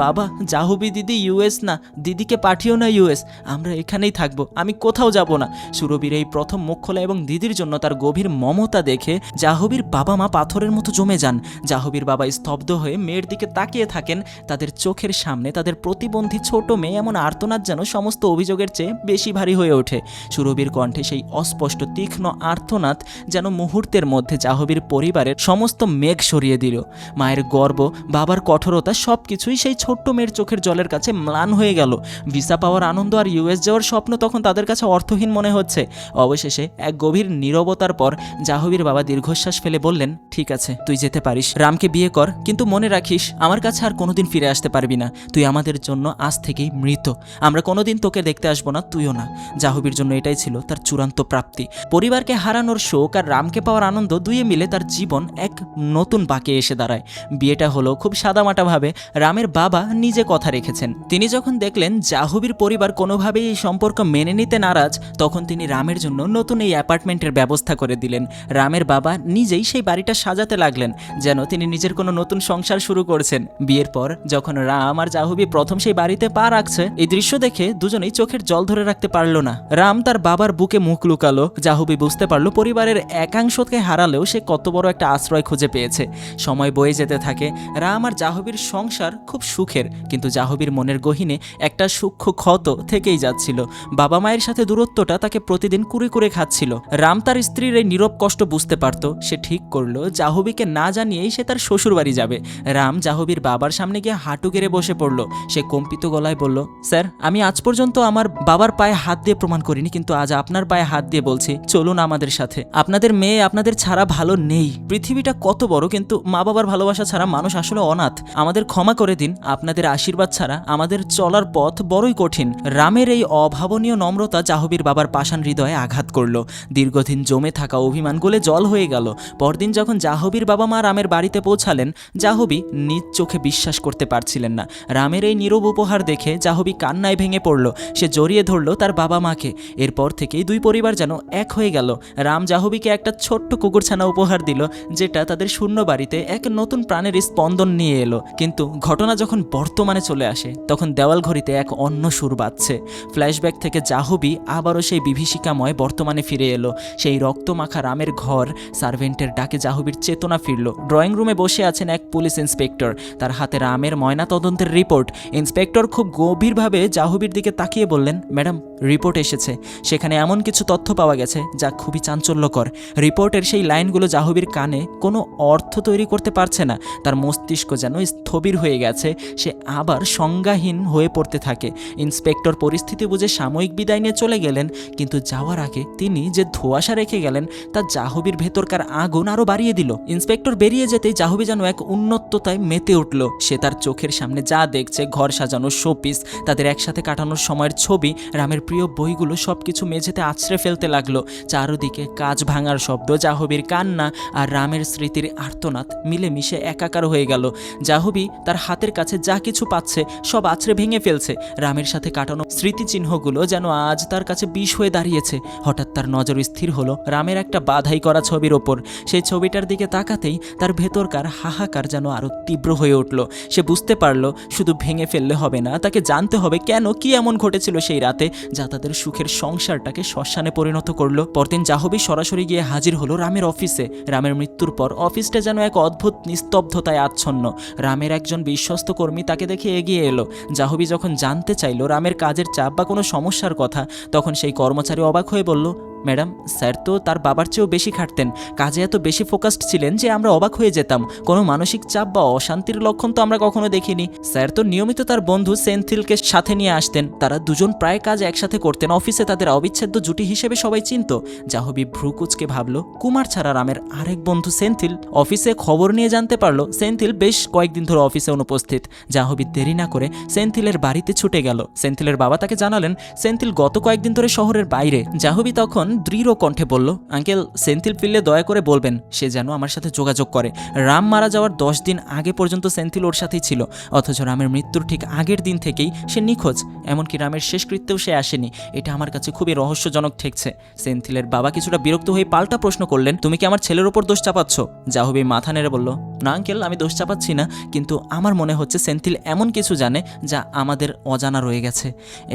বাবা, জাহ্নবী দিদি ইউএস না, দিদিকে পাঠিও না ইউএস, আমরা এখানেই থাকবো, আমি কোথাও যাব না। সুরভির এই প্রথম মুখ খোলা এবং দিদির জন্য তার গভীর মমতা দেখে জাহ্নবীর বাবা মা পাথরের মতো জমে যান। জাহ্নবীর বাবা স্তব্ধ হয়ে মেয়ের দিকে তাকিয়ে থাকেন। তাদের চোখের সামনে তাদের প্রতিবন্ধী ছোট মেয়ে এমন আর্তনাদ যেন সমস্ত অভিযোগের চেয়ে বেশি ভারী হয়ে ওঠে। সুরভির কণ্ঠে সেই অস্পষ্ট তীক্ষ্ণ আর্তনাদ যেন মুহূর্তের মধ্যে জাহ্নবীর পরিবারের সমস্ত মেঘ সরিয়ে দিল। মায়ের গর্ব, বাবার কঠোরতা, সব কিছুই সেই ছোট্ট মেয়ের চোখের জলের কাছে ম্লান হয়ে গেল। ভিসা পাওয়ার আনন্দ আর ইউএস যাওয়ার স্বপ্ন তখন তাদের কাছে অর্থহীন মনে হচ্ছে। অবশেষে এক গভীর নীরবতার পর জাহ্নবীর বাবা দীর্ঘশ্বাস ফেলে বললেন, ঠিক আছে, তুই যেতে পারিস, রামকে বিয়ে কর, কিন্তু মনে রাখিস আমার কাছে আর কোনোদিন ফিরে আসতে পারবি না। তুই আমাদের জন্য আজ থেকেই মৃত, আমরা কোনোদিন তোকে দেখতে আসবো না, তুইও না। জাহ্নবীর জন্য এটাই ছিল তার চূড়ান্ত প্রাপ্তি। পরিবারকে হারানোর শোক আর রামকে পাওয়ার আনন্দ দুইয়ে মিলে তার জীবন এক নতুন বাঁকে এসে দাঁড়ায়। বিয়েটা হলো খুব সাদামাটাভাবে। রামের বাবা নিজে কথা রেখেছেন। তিনি যখন দেখলেন জাহ্নবীর পরিবার কোনোভাবেই এই সম্পর্ক মেনে নিতে নারাজ, তখন তিনি রামের জন্য নতুন এই অ্যাপার্টমেন্টের ব্যবস্থা করে দিলেন। রামের বাবা নিজেই সেই বাড়িটা সাজাতে লাগলেন যেন তিনি নিজের কোনো নতুন সংসার শুরু করছেন। বিয়ের পর যখন রাম আর জাহ্নবী প্রথম সেই বাড়িতে পা রাখছে, এই দৃশ্য দেখে দুজনেই চোখের জল ধরে রাখতে পারল না। রাম তার বাবার বুকে মুখ লুকালো। জাহ্নবী বুঝতে পারলো পরিবারের একাংশকে হারালেও সে কত বড় একটা আশ্রয় খুঁজে পেয়েছে। সময় বয়ে যেতে থাকে। রাম আর জাহ্নবীর সংসার খুব সুখের, কিন্তু জাহ্নবীর মনের গহীনে একটা সূক্ষ্ম ক্ষত থেকেই যাচ্ছিল। বাবা মায়ের সাথে দূরত্বটা তাকে প্রতিদিন কুরে কুরে খাচ্ছিল। রাম তার স্ত্রীর এই নীরব কষ্ট বুঝতে পারত। সে ঠিক করলো জাহ্নবীকে না জানিয়েই সে তার শ্বশুর বাড়ি যাবে। রাম জাহ্নবীর বাবার সামনে গিয়ে হাঁটু গেড়ে বসে পড়ল। সে কম্পিত গলায় বলল, স্যার, আমি আজ পর্যন্ত আমার বাবার পায়ে হাত দিয়ে প্রমাণ করিনি, কিন্তু আজ আপনার পায়ে হাত দিয়ে বলছি, চলুন আমাদের সাথে। আপনাদের মেয়ে আপনাদের ছাড়া ভালো নেই। পৃথিবীটা কত বড়, কিন্তু মা বাবার ভালোবাসা ছাড়া মানুষ আসলে অনাথ। আমাদের ক্ষমা করে দিন, আপনাদের আশীর্বাদ ছাড়া আমাদের চলার পথ বড়ই কঠিন। রামের এই অভাবনীয় নম্রতা জাহ্নবীর বাবার পাষাণ হৃদয়ে আঘাত করল। দীর্ঘদিন জমে থাকা অভিমান গলে জল হয়ে গেল। পরদিন যখন জাহ্নবীর বাবা মা রামের বাড়িতে পৌঁছালেন, জাহ্নবী নিজ চোখে বিশ্বাস করতে পারছিলেন না। রামের এই নীরব উপহার দেখে জাহ্নবী কান্নায় ভেঙে পড়ল। সে জড়িয়ে ধরল তার বাবা মাকে। এরপর থেকেই দুই পরিবার যেন এক হয়ে গেল। রাম জাহ্নবীকে একটা ছোট্ট কুকুরছানা উপহার দিল, যেটা তাদের শূন্য বাড়িতে এক নতুন প্রাণের স্পন্দন নিয়ে এলো। কিন্তু ঘটনা যখন বর্তমানে চলে আসে, তখন দেওয়াল ঘড়িতে এক অন্য সুর বাজছে। ফ্ল্যাশব্যাক থেকে জাহ্নবী আবারও সেই বিভীষিকাময় বর্তমানে ফিরে এলো। সেই রক্তমাখা রামের ঘর, সার্ভেন্টের ডাকে জাহ্নবীর চেতনা ফিরল। ড্রয়িং রুমে বসে আছেন এক পুলিশ ইন্সপেক্টর, তার হাতে রামের ময়নাতদন্তের রিপোর্ট। ইন্সপেক্টর খুব গভীরভাবে জাহ্নবীর দিকে তাকিয়ে বললেন, ম্যাডাম, রিপোর্ট এসেছে। সেখানে এমন কিছু তথ্য পাওয়া গেছে যা খুবই চাঞ্চল্যকর। রিপোর্টের সেই লাইনগুলো জাহ্নবীর কানে কোনো অর্থ তৈরি করতে পারছে না। তার মস্তিষ্ক যেন স্থবির হয়ে গেছে। সে আবার সংজ্ঞাহীন হয়ে পড়তে থাকে। ইন্সপেক্টর পরিস্থিতি বুঝে সাময়িক বিদায় নিয়ে চলে গেলেন, কিন্তু যাওয়ার আগে তিনি যে ধোঁয়াশা রেখে গেলেন তা জাহ্নবীর ভেতরকার আগুন আরও বাড়িয়ে দিল। ইন্সপেক্টর বেরিয়ে যেতেই জাহ্নবী যেন এক উন্নততায় মেতে উঠল। সে তার চোখের সামনে যা দেখছে, ঘর সাজানোর শোপিস, তাদের একসাথে কাটানোর সময়ের ছবি, রামের প্রিয় বইগুলো, সবকিছু মেঝেতে আছড়ে ফেলতে লাগলো। চারদিকে কাঁচ ভাঙার শব্দ, জাহ্নবীর কান্না আর রামের স্মৃতির আর্তনাদ মিলেমিশে একাকার হয়ে গেল। জাহ্নবী তার হাতের কাছে যা কিছু পাচ্ছে সব আছড়ে ভেঙে ফেলছে। রামের সাথে কাটানো স্মৃতিচিহ্নগুলো যেন আজ তার কাছে বিষ হয়ে দাঁড়িয়েছে। হঠাৎ তার নজর স্থির হলো রামের একটা বাধাই করা ছবির ওপর। সেই ছবিটার দিকে তাকাতেই তার ভেতরকার হাহাকার যেন আরো তীব্র হয়ে উঠল। সে বুঝতে পারল শুধু ভেঙে ফেললে হবে না, তাকে জানতে হবে কেন, কি এমন ঘটেছিল সেই রাতে যা তাদের সুখের সংসারটাকে শ্মশানে পরিণত করলো। পরদিন জাহ্নবী সরাসরি গিয়ে হাজির হলো রামের অফিসে। রামের মৃত্যুর পর অফিসটা যেন এক অদ্ভুত নিস্তব্ধতায় আচ্ছন্ন। রামের একজন বিশ্বস্ত কর্মী তাকে দেখে এগিয়ে এলো। জাহ্নবী যখন জানতে চাইল রামের কাজের চাপ বা কোনো সমস্যার কথা, তখন সেই কর্মচারী অবাক হয়ে বলল, ম্যাডাম, স্যার তো তার বাবার চেয়েও বেশি খাটতেন, কাজে এত বেশি ফোকাসড ছিলেন যে আমরা অবাক হয়ে যেতাম। কোনো মানসিক চাপ বা অশান্তির লক্ষণ তো আমরা কখনো দেখিনি। স্যার তো নিয়মিত তার বন্ধু সেন্থিলকে সাথে নিয়ে আসতেন। তারা দুজন প্রায় কাজ একসাথে করতেন। অফিসে তাদের অবিচ্ছেদ্য জুটি হিসেবে সবাই চিনত। জাহ্নবী ভ্রুকুচকে ভাবল, কুমার ছাড়া রামের আরেক বন্ধু সেন্থিল। অফিসে খবর নিয়ে জানতে পারলো সেন্থিল বেশ কয়েকদিন ধরে অফিসে অনুপস্থিত। জাহ্নবী দেরি না করে সেন্থিলের বাড়িতে ছুটে গেল। সেন্থিলের বাবা তাকে জানালেন সেন্থিল গত কয়েকদিন ধরে শহরের বাইরে। জাহ্নবী তখন দৃঢ় কণ্ঠে বলল, আঙ্কেল সেন্থিল ফিরলে দয়া করে বলবেন সে যেন আমার সাথে যোগাযোগ করে। রাম মারা যাওয়ার 10 দিন আগে পর্যন্ত সেন্থিল ওর সাথেই ছিল, অথচ রামের মৃত্যুর ঠিক আগের দিন থেকেই সে নিখোঁজ। এমনকি রামের শেষকৃত্যেও সে আসেনি। এটা আমার কাছে খুবই রহস্যজনক ঠেকছে। সেন্থিলের বাবা কিছুটা বিরক্ত হয়ে পাল্টা প্রশ্ন করলেন, তুমি কি আমার ছেলের ওপর দোষ চাপাচ্ছ? জাহ্নবী মাথা নেড়ে বলল, না আঙ্কেল, আমি দোষ চাপাচ্ছি না, কিন্তু আমার মনে হচ্ছে সেন্থিল এমন কিছু জানে যা আমাদের অজানা রয়ে গেছে।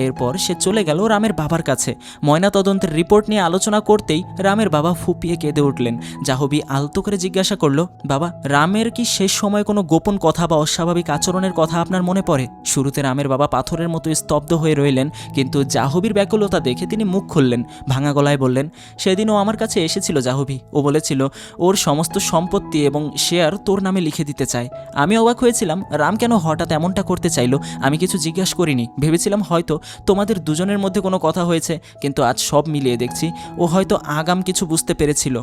এরপর সে চলে গেল রামের বাবার কাছে। ময়নাতদন্তের রিপোর্ট নিয়ে আলোচনা করতেই রামের বাবা ফুপিয়ে কেঁদে উঠলেন। জাহ্নবী আলতো করে জিজ্ঞাসা করল, বাবা, রামের কি শেষ সময় কোনো গোপন কথা বা অস্বাভাবিক আচরণের কথা আপনার মনে পড়ে? শুরুতে রামের বাবা পাথরের মতো স্তব্ধ হয়ে রইলেন, কিন্তু জাহ্নবীর ব্যাকুলতা দেখে তিনি মুখ খুললেন। ভাঙা গলায় বললেন, সেদিন ও আমার কাছে এসেছিল জাহ্নবী। ও বলেছিল ওর সমস্ত সম্পত্তি এবং শেয়ার তোর নামে লিখে দিতে চায়। আমি অবাক হয়েছিলাম রাম কেন হঠাৎ এমনটা করতে চাইলো। আমি কিছু জিজ্ঞাসা করিনি, ভেবেছিলাম হয়তো তোমাদের দুজনের মধ্যে কোনো কথা হয়েছে, কিন্তু আজ সব মিলিয়ে দেখছি ও হয়তো আগাম কিছু বুঝতে পেরেছিল।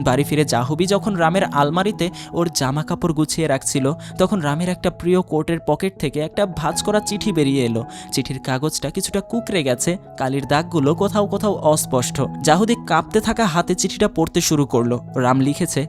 বাড়ি ফিরে জাহ্নবী যখন রামের আলমারিতে ওর জামা কাপড় গুছিয়ে রাখছিল, তখন রামের একটা প্রিয় কোটের পকেট থেকে একটা ভাঁজ করা চিঠি বেরিয়ে এলো। চিঠির কাগজটা কিছুটা কুকড়ে গেছে, কালির দাগগুলো কোথাও কোথাও অস্পষ্ট। জাহ্নবী কাঁপতে থাকা হাতে চিঠিটা পড়তে শুরু করলো। রাম লিখেছে,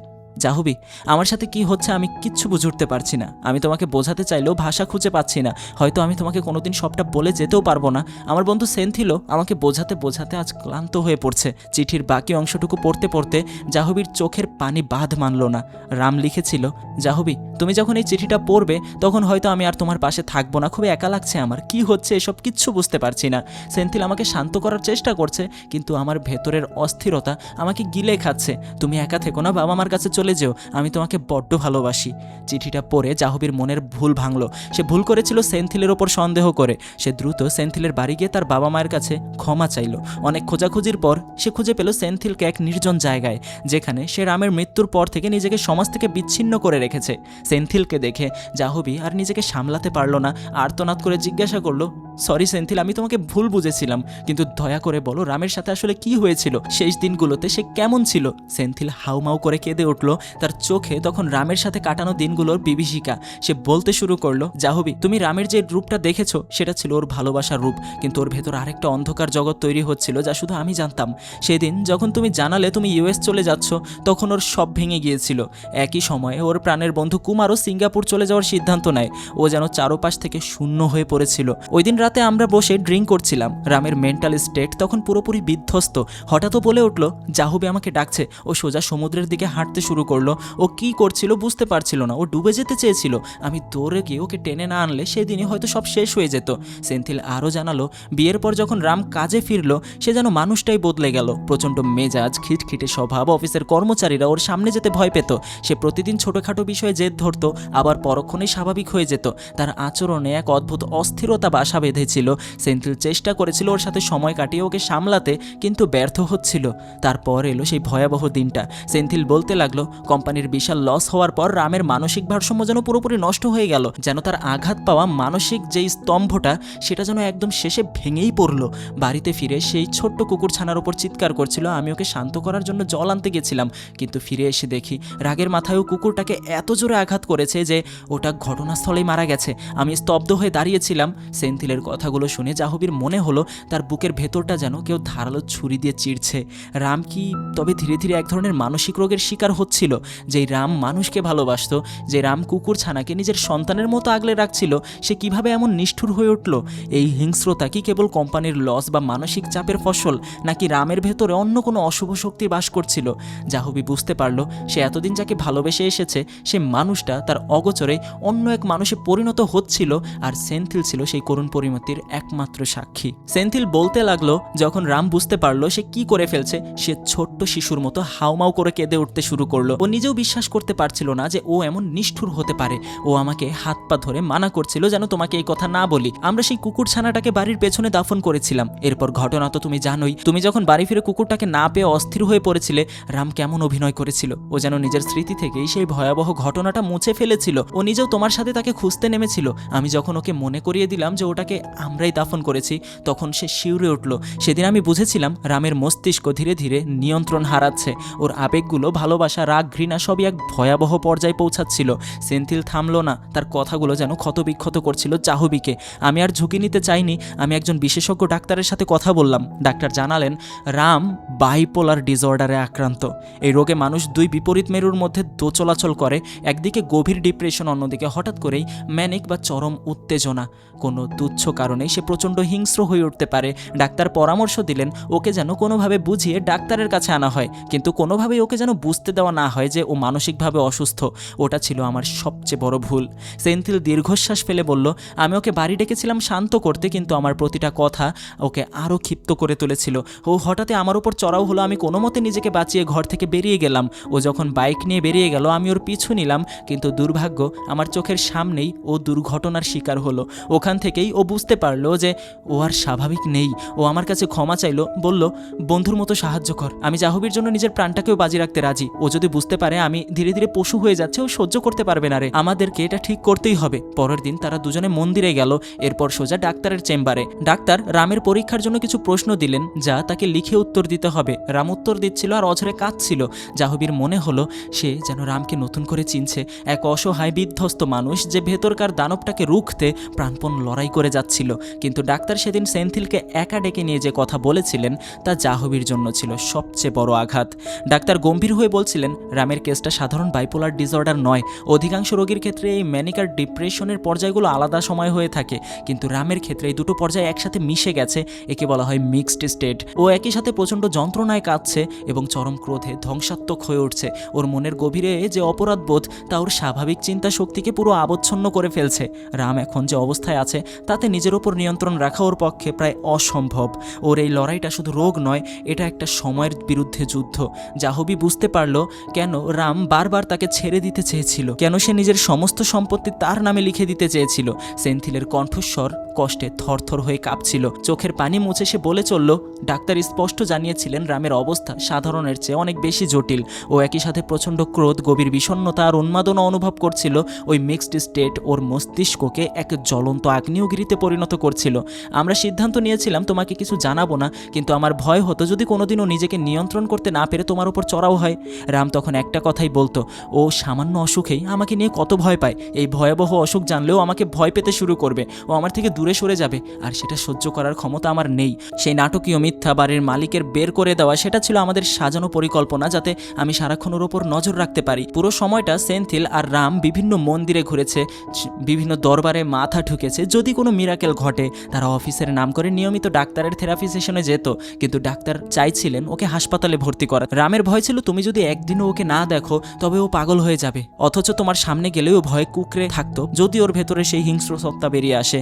জাহ্নবী, আমার সাথে কি হচ্ছে আমি কিচ্ছু বুঝে উঠতে পারছি না। আমি তোমাকে বোঝাতে চাইলেও ভাষা খুঁজে পাচ্ছি না। হয়তো আমি তোমাকে কোনোদিন সবটা বলে যেতেও পারবো না। আমার বন্ধু সেন্থিলও আমাকে বোঝাতে বোঝাতে আজ ক্লান্ত হয়ে পড়ছে। চিঠির বাকি অংশটুকু পড়তে পড়তে জাহ্নবীর চোখের পানি বাঁধ মানল না। রাম লিখেছিল, জাহ্নবী, তুমি যখন এই চিঠিটা পড়বে তখন হয়তো আমি আর তোমার পাশে থাকবো না। খুবই একা লাগছে আমার। কি হচ্ছে এসব কিচ্ছু বুঝতে পারছি না। সেন্থিল আমাকে শান্ত করার চেষ্টা করছে, কিন্তু আমার ভেতরের অস্থিরতা আমাকে গিলে খাচ্ছে। তুমি একা থেকো না, বাবা মার কাছে চলে যেও। আমি তোমাকে বড্ড ভালোবাসি। চিঠিটা পড়ে জাহ্নবীর মনের ভুল ভাঙল। সে ভুল করেছিল সেন্থিলের ওপর সন্দেহ করে। সে দ্রুত সেন্থিলের বাড়ি গিয়ে তার বাবা মায়ের কাছে ক্ষমা চাইল। অনেক খোঁজাখুঁজির পর সে খুঁজে পেল সেন্থিলকে এক নির্জন জায়গায়, যেখানে সে রামের মৃত্যুর পর থেকে নিজেকে সমাজ থেকে বিচ্ছিন্ন করে রেখেছে। সেন্থিলকে দেখে জাহ্নবী আর নিজেকে সামলাতে পারল না। আর্তনাদ করে জিজ্ঞাসা করলো, সরি সেন্থিল, আমি তোমাকে ভুল বুঝেছিলাম, কিন্তু দয়া করে বলো রামের সাথে আসলে কি হয়েছিল? শেষ দিনগুলোতে সে কেমন ছিল? সেন্থিল হাউমাউ করে কেঁদে উঠল। তার চোখে তখন রামের সাথে কাটানো দিনগুলোর বিভীষিকা। সে বলতে শুরু করলো, জাহ্নবী, তুমি রামের যে রূপটা দেখেছো সেটা ছিল ওর ভালোবাসার রূপ, কিন্তু ওর ভেতর আরেকটা অন্ধকার জগৎ তৈরি হচ্ছিল যা শুধু আমি জানতাম। সেদিন যখন তুমি জানালে তুমি ইউএস চলে যাচ্ছ, তখন ওর সব ভেঙে গিয়েছিল। একই সময়ে ওর প্রাণের বন্ধু কুমারও সিঙ্গাপুর চলে যাওয়ার সিদ্ধান্ত নেয়। ও যেন চারপাশ থেকে শূন্য হয়ে পড়েছিল। ওই দিন রাতে আমরা বসে ড্রিঙ্ক করছিলাম। রামের মেন্টাল স্টেট তখন পুরোপুরি বিধ্বস্ত। হঠাৎ বলে উঠল, জাহ্নবী আমাকে ডাকছে। ও সোজা সমুদ্রের দিকে হাঁটতে শুরু করলো। ও কি করছিল বুঝতে পারছিল না। ও ডুবে যেতে চেয়েছিল। আমি দৌড়ে গিয়ে ওকে টেনে না আনলে সেদিনই হয়তো সব শেষ হয়ে যেত। সেন্থিল আরও জানালো, বিয়ের পর যখন রাম কাজে ফিরলো সে যেন মানুষটাই বদলে গেল। প্রচণ্ড মেজাজ, খিটখিটে স্বভাব। অফিসের কর্মচারীরা ওর সামনে যেতে ভয় পেত। সে প্রতিদিন ছোটোখাটো বিষয়ে জেদ ধরতো, আবার পরক্ষণেই স্বাভাবিক হয়ে যেত। তার আচরণে এক অদ্ভুত অস্থিরতা বাসা বেঁধেছিল। সেন্থিল চেষ্টা করেছিল ওর সাথে সময় কাটিয়ে ওকে সামলাতে, কিন্তু ব্যর্থ হচ্ছিল। তারপর এলো সেই ভয়াবহ দিনটা। সেন্থিল বলতে লাগলো, কোম্পানির বিশাল লস হওয়ার পর রামের মানসিক ভারসাম্য যেন পুরোপুরি নষ্ট হয়ে গেল। যেন তার আঘাত পাওয়া মানসিক যেই স্তম্ভটা সেটা যেন একদম শেষে ভেঙেই পড়লো। বাড়িতে ফিরে সেই ছোট্ট কুকুর ছানার ওপর চিৎকার করছিল। আমি ওকে শান্ত করার জন্য জল আনতে গেছিলাম, কিন্তু ফিরে এসে দেখি রাগের মাথায়ও কুকুরটাকে এত জোরে আঘাত করেছে যে ওটা ঘটনাস্থলেই মারা গেছে। আমি স্তব্ধ হয়ে দাঁড়িয়েছিলাম। সেন্থিলের কথাগুলো শুনে জাহ্নবীর মনে হলো তার বুকের ভেতরটা যেন কেউ ধারালো ছুরি দিয়ে চিরছে। রাম কি তবে ধীরে ধীরে এক ধরনের মানসিক রোগের শিকার হচ্ছিল? যেই রাম মানুষকে ভালোবাসত, যে রাম কুকুর ছানাকে নিজের সন্তানের মতো আগলে রাখছিল, সে কিভাবে এমন নিষ্ঠুর হয়ে উঠল? এই হিংস্রতা কি কেবল কোম্পানির লস বা মানসিক চাপের ফসল, নাকি রামের ভেতরে অন্য কোনো অশুভ শক্তি বাস করছিল? জাহ্নবী বুঝতে পারল সে এতদিন যাকে ভালোবেসে এসেছে সে মানুষটা তার অগোচরে অন্য এক মানুষে পরিণত হচ্ছিল, আর সেন্থিল ছিল সেই করুণ পরিণতির একমাত্র সাক্ষী। সেন্থিল বলতে লাগলো, যখন রাম বুঝতে পারলো সে কি করে ফেলছে, সে ছোট্ট শিশুর মতো হাউমাউ করে কেঁদে উঠতে শুরু করলো। ও নিজেও বিশ্বাস করতে পারছিল না যে ও এমন নিষ্ঠুর হতে পারে। ও আমাকে হাত পা ধরে মানা করছিল যেন তোমাকে এই কথা না বলি। আমরা সেই কুকুর ছানাটাকে বাড়ির পেছনে দাফন করেছিলাম। এরপর ঘটনা তো তুমি জানোই। তুমি যখন বাড়ি ফিরে কুকুরটাকে না পেয়ে অস্থির হয়ে পড়েছিলে, রাম কেমন অভিনয় করেছিল। ও যেন নিজের স্মৃতি থেকেই সেই ভয়াবহ ঘটনাটা মুছে ফেলেছিল। ও নিজেও তোমার সাথে তাকে খুঁজতে নেমেছিল। আমি যখন ওকে মনে করিয়ে দিলাম যে ওটাকে আমরাই দাফন করেছি, তখন সে শিউরে উঠল। সেদিন আমি বুঝেছিলাম রামের মস্তিষ্ক ধীরে ধীরে নিয়ন্ত্রণ হারাচ্ছে। ওর আবেগগুলো, ভালোবাসা, রাগ, ঘৃণা সবই এক ভয়াবহ পর্যায়ে পৌঁছাচ্ছিল। সেন্থিল থামলো না, তার কথাগুলো যেন ক্ষতবিক্ষত করছিল জাহ্নবীকে। আমি আর ঝুঁকি নিতে চাইনি। আমি একজন বিশেষজ্ঞ ডাক্তারের সাথে কথা বললাম। ডাক্তার জানালেন রাম বাইপোলার ডিসঅর্ডারে আক্রান্ত। এই রোগে মানুষ দুই বিপরীত মেরুর মধ্যে দোচলাচল করে, একদিকে গভীর ডিপ্রেশন, অন্যদিকে হঠাৎ করেই ম্যানিক বা চরম উত্তেজনা। কোনো তুচ্ছ কারণেই সে প্রচণ্ড হিংস্র হয়ে উঠতে পারে। ডাক্তার পরামর্শ দিলেন ওকে যেন কোনোভাবে বুঝিয়ে ডাক্তারের কাছে আনা হয়, কিন্তু কোনোভাবেই ওকে যেন বুঝতে দেওয়া না হয় যে ও মানসিকভাবে অসুস্থ। ওটা ছিল আমার সবচেয়ে বড় ভুল। সেন্থিল দীর্ঘশ্বাস ফেলে বলল, আমি ওকে বাড়ি ডেকেছিলাম শান্ত করতে, কিন্তু আমার প্রতিটা কথা ওকে আরও ক্ষিপ্ত করে তুলেছিল। ও হঠাৎ আমার উপর চড়াও হলো। আমি কোনো মতে নিজেকে বাঁচিয়ে ঘর থেকে বেরিয়ে গেলাম। ও যখন বাইক নিয়ে বেরিয়ে গেল আমি ওর পিছু নিলাম, কিন্তু দুর্ভাগ্য আমার চোখের সামনেই ও দুর্ঘটনার শিকার হলো। ওখান থেকেই ও বুঝতে পারলো যে ও আর স্বাভাবিক নেই। ও আমার কাছে ক্ষমা চাইলো, বলল বন্ধুর মতো সাহায্য কর। আমি জাহ্নবীর জন্য নিজের প্রাণটাকেও বাজি রাখতে রাজি। ও যদি বুঝতে পারে আমি ধীরে ধীরে পশু হয়ে যাচ্ছে, ও সহ্য করতে পারবে না রে। আমাদেরকে এটা ঠিক করতেই হবে। পরের দিন তারা দুজনে মন্দিরে গেল, এরপর সোজা ডাক্তারের চেম্বারে। ডাক্তার রামের পরীক্ষার জন্য কিছু প্রশ্ন দিলেন, যা তাকে লিখে উত্তর দিতে হবে। রাম উত্তর দিচ্ছিল আর অঝরে কাঁদছিল। জাহ্নবীর মনে হলো সে যেন রামকে নতুন করে চিনছে, এক অসহায় বিধ্বস্ত মানুষ যে ভেতরকার দানবটাকে রুখতে প্রাণপণ লড়াই করে যাচ্ছিল। কিন্তু ডাক্তার সেদিন সেন্থিলকে একা ডেকে নিয়ে যে কথা বলেছিলেন তা জাহ্নবীর জন্য ছিল সবচেয়ে বড় আঘাত। ডাক্তার গম্ভীর হয়ে বলছিলেন, রামের কেসটা সাধারণ বাইপোলার ডিসঅর্ডার নয়। অধিকাংশ রোগীর ক্ষেত্রে এই ম্যানিক আর ডিপ্রেশনের পর্যায়গুলো আলাদা সময় হয়ে থাকে, কিন্তু রামের ক্ষেত্রে এই দুটো পর্যায় একসাথে মিশে গেছে। একে বলা হয় মিক্সড স্টেট। ও একই সাথে প্রচণ্ড যন্ত্রণায় কাঁদছে এবং চরম ক্রোধে ধ্বংসাত্মক হয়ে উঠছে। ওর মনের গভীরে যে অপরাধবোধ তা ওর স্বাভাবিক চিন্তা শক্তিকে পুরো আবচ্ছন্ন করে ফেলছে। রাম এখন যে অবস্থায় আছে তাতে নিজের ওপর নিয়ন্ত্রণ রাখা ওর পক্ষে প্রায় অসম্ভব। ওর এই লড়াইটা শুধু রোগ নয়, এটা একটা সময়ের বিরুদ্ধে যুদ্ধ। জাহ্নবী বুঝতে পারল কেন রাম বারবার তাকে ছেড়ে দিতে চেয়েছিল, কেন সে নিজের সমস্ত সম্পত্তি তার নামে লিখে দিতে চেয়েছিল। সেন্থিলের কণ্ঠস্বর কষ্টে থরথর হয়ে কাঁপছিল। চোখের পানি মুছে সে বলে চলল, ডাক্তার স্পষ্ট জানিয়েছিলেন রামের অবস্থা সাধারণের চেয়ে অনেক বেশি জটিল। ও একই সাথে প্রচণ্ড ক্রোধ, গভীর বিষণ্ণতা আর উন্মাদনা অনুভব করছিল। ওই মিক্সড স্টেট ওর মস্তিষ্ককে এক জ্বলন্ত আগ্নেয়গিরিতে পরিণত করছিল। আমরা সিদ্ধান্ত নিয়েছিলাম তোমাকে কিছু জানাবো না, কিন্তু আমার ভয় হতো যদি কোনোদিনও নিজেকে নিয়ন্ত্রণ করতে না পেরে তোমার উপর চড়াও হয়। রাম তখন একটা কথাই বলতো, ও সামান্য অসুখেই আমাকে নিয়ে কত ভয় পায়। এই ভয়াবহ অসুখ জানলেও আমাকে ভয় পেতে শুরু করবে, ও আমার থেকে দূরে সরে যাবে, আর সেটা সহ্য করার ক্ষমতা আমার নেই। সেই নাটকীয় মিথ্যা বাড়ির মালিকের বের করে দেওয়া, সেটা ছিল আমাদের সাজানো পরিকল্পনা, যাতে আমি সারাক্ষণ ওর ওপর নজর রাখতে পারি। পুরো সময়টা সেন্থিল আর রাম বিভিন্ন মন্দিরে ঘুরেছে, বিভিন্ন দরবারে মাথা ঠুকেছে। যদি কোনো মিরাকেল ঘটে তারা অফিসের নাম করে নিয়মিত ডাক্তারের থেরাপি সেশনে যেত, কিন্তু ডাক্তার চাইছিলেন ওকে হাসপাতালে ভর্তি করা। রামের ভয় ছিল তুমি যদি একদিনও ওকে না দেখো তবে ও পাগল হয়ে যাবে, অথচ তোমার সামনে গেলেও ভয় কুকড়ে থাকতো যদি ওর ভেতরে সেই হিংস্র সত্তা বেরিয়ে আসে।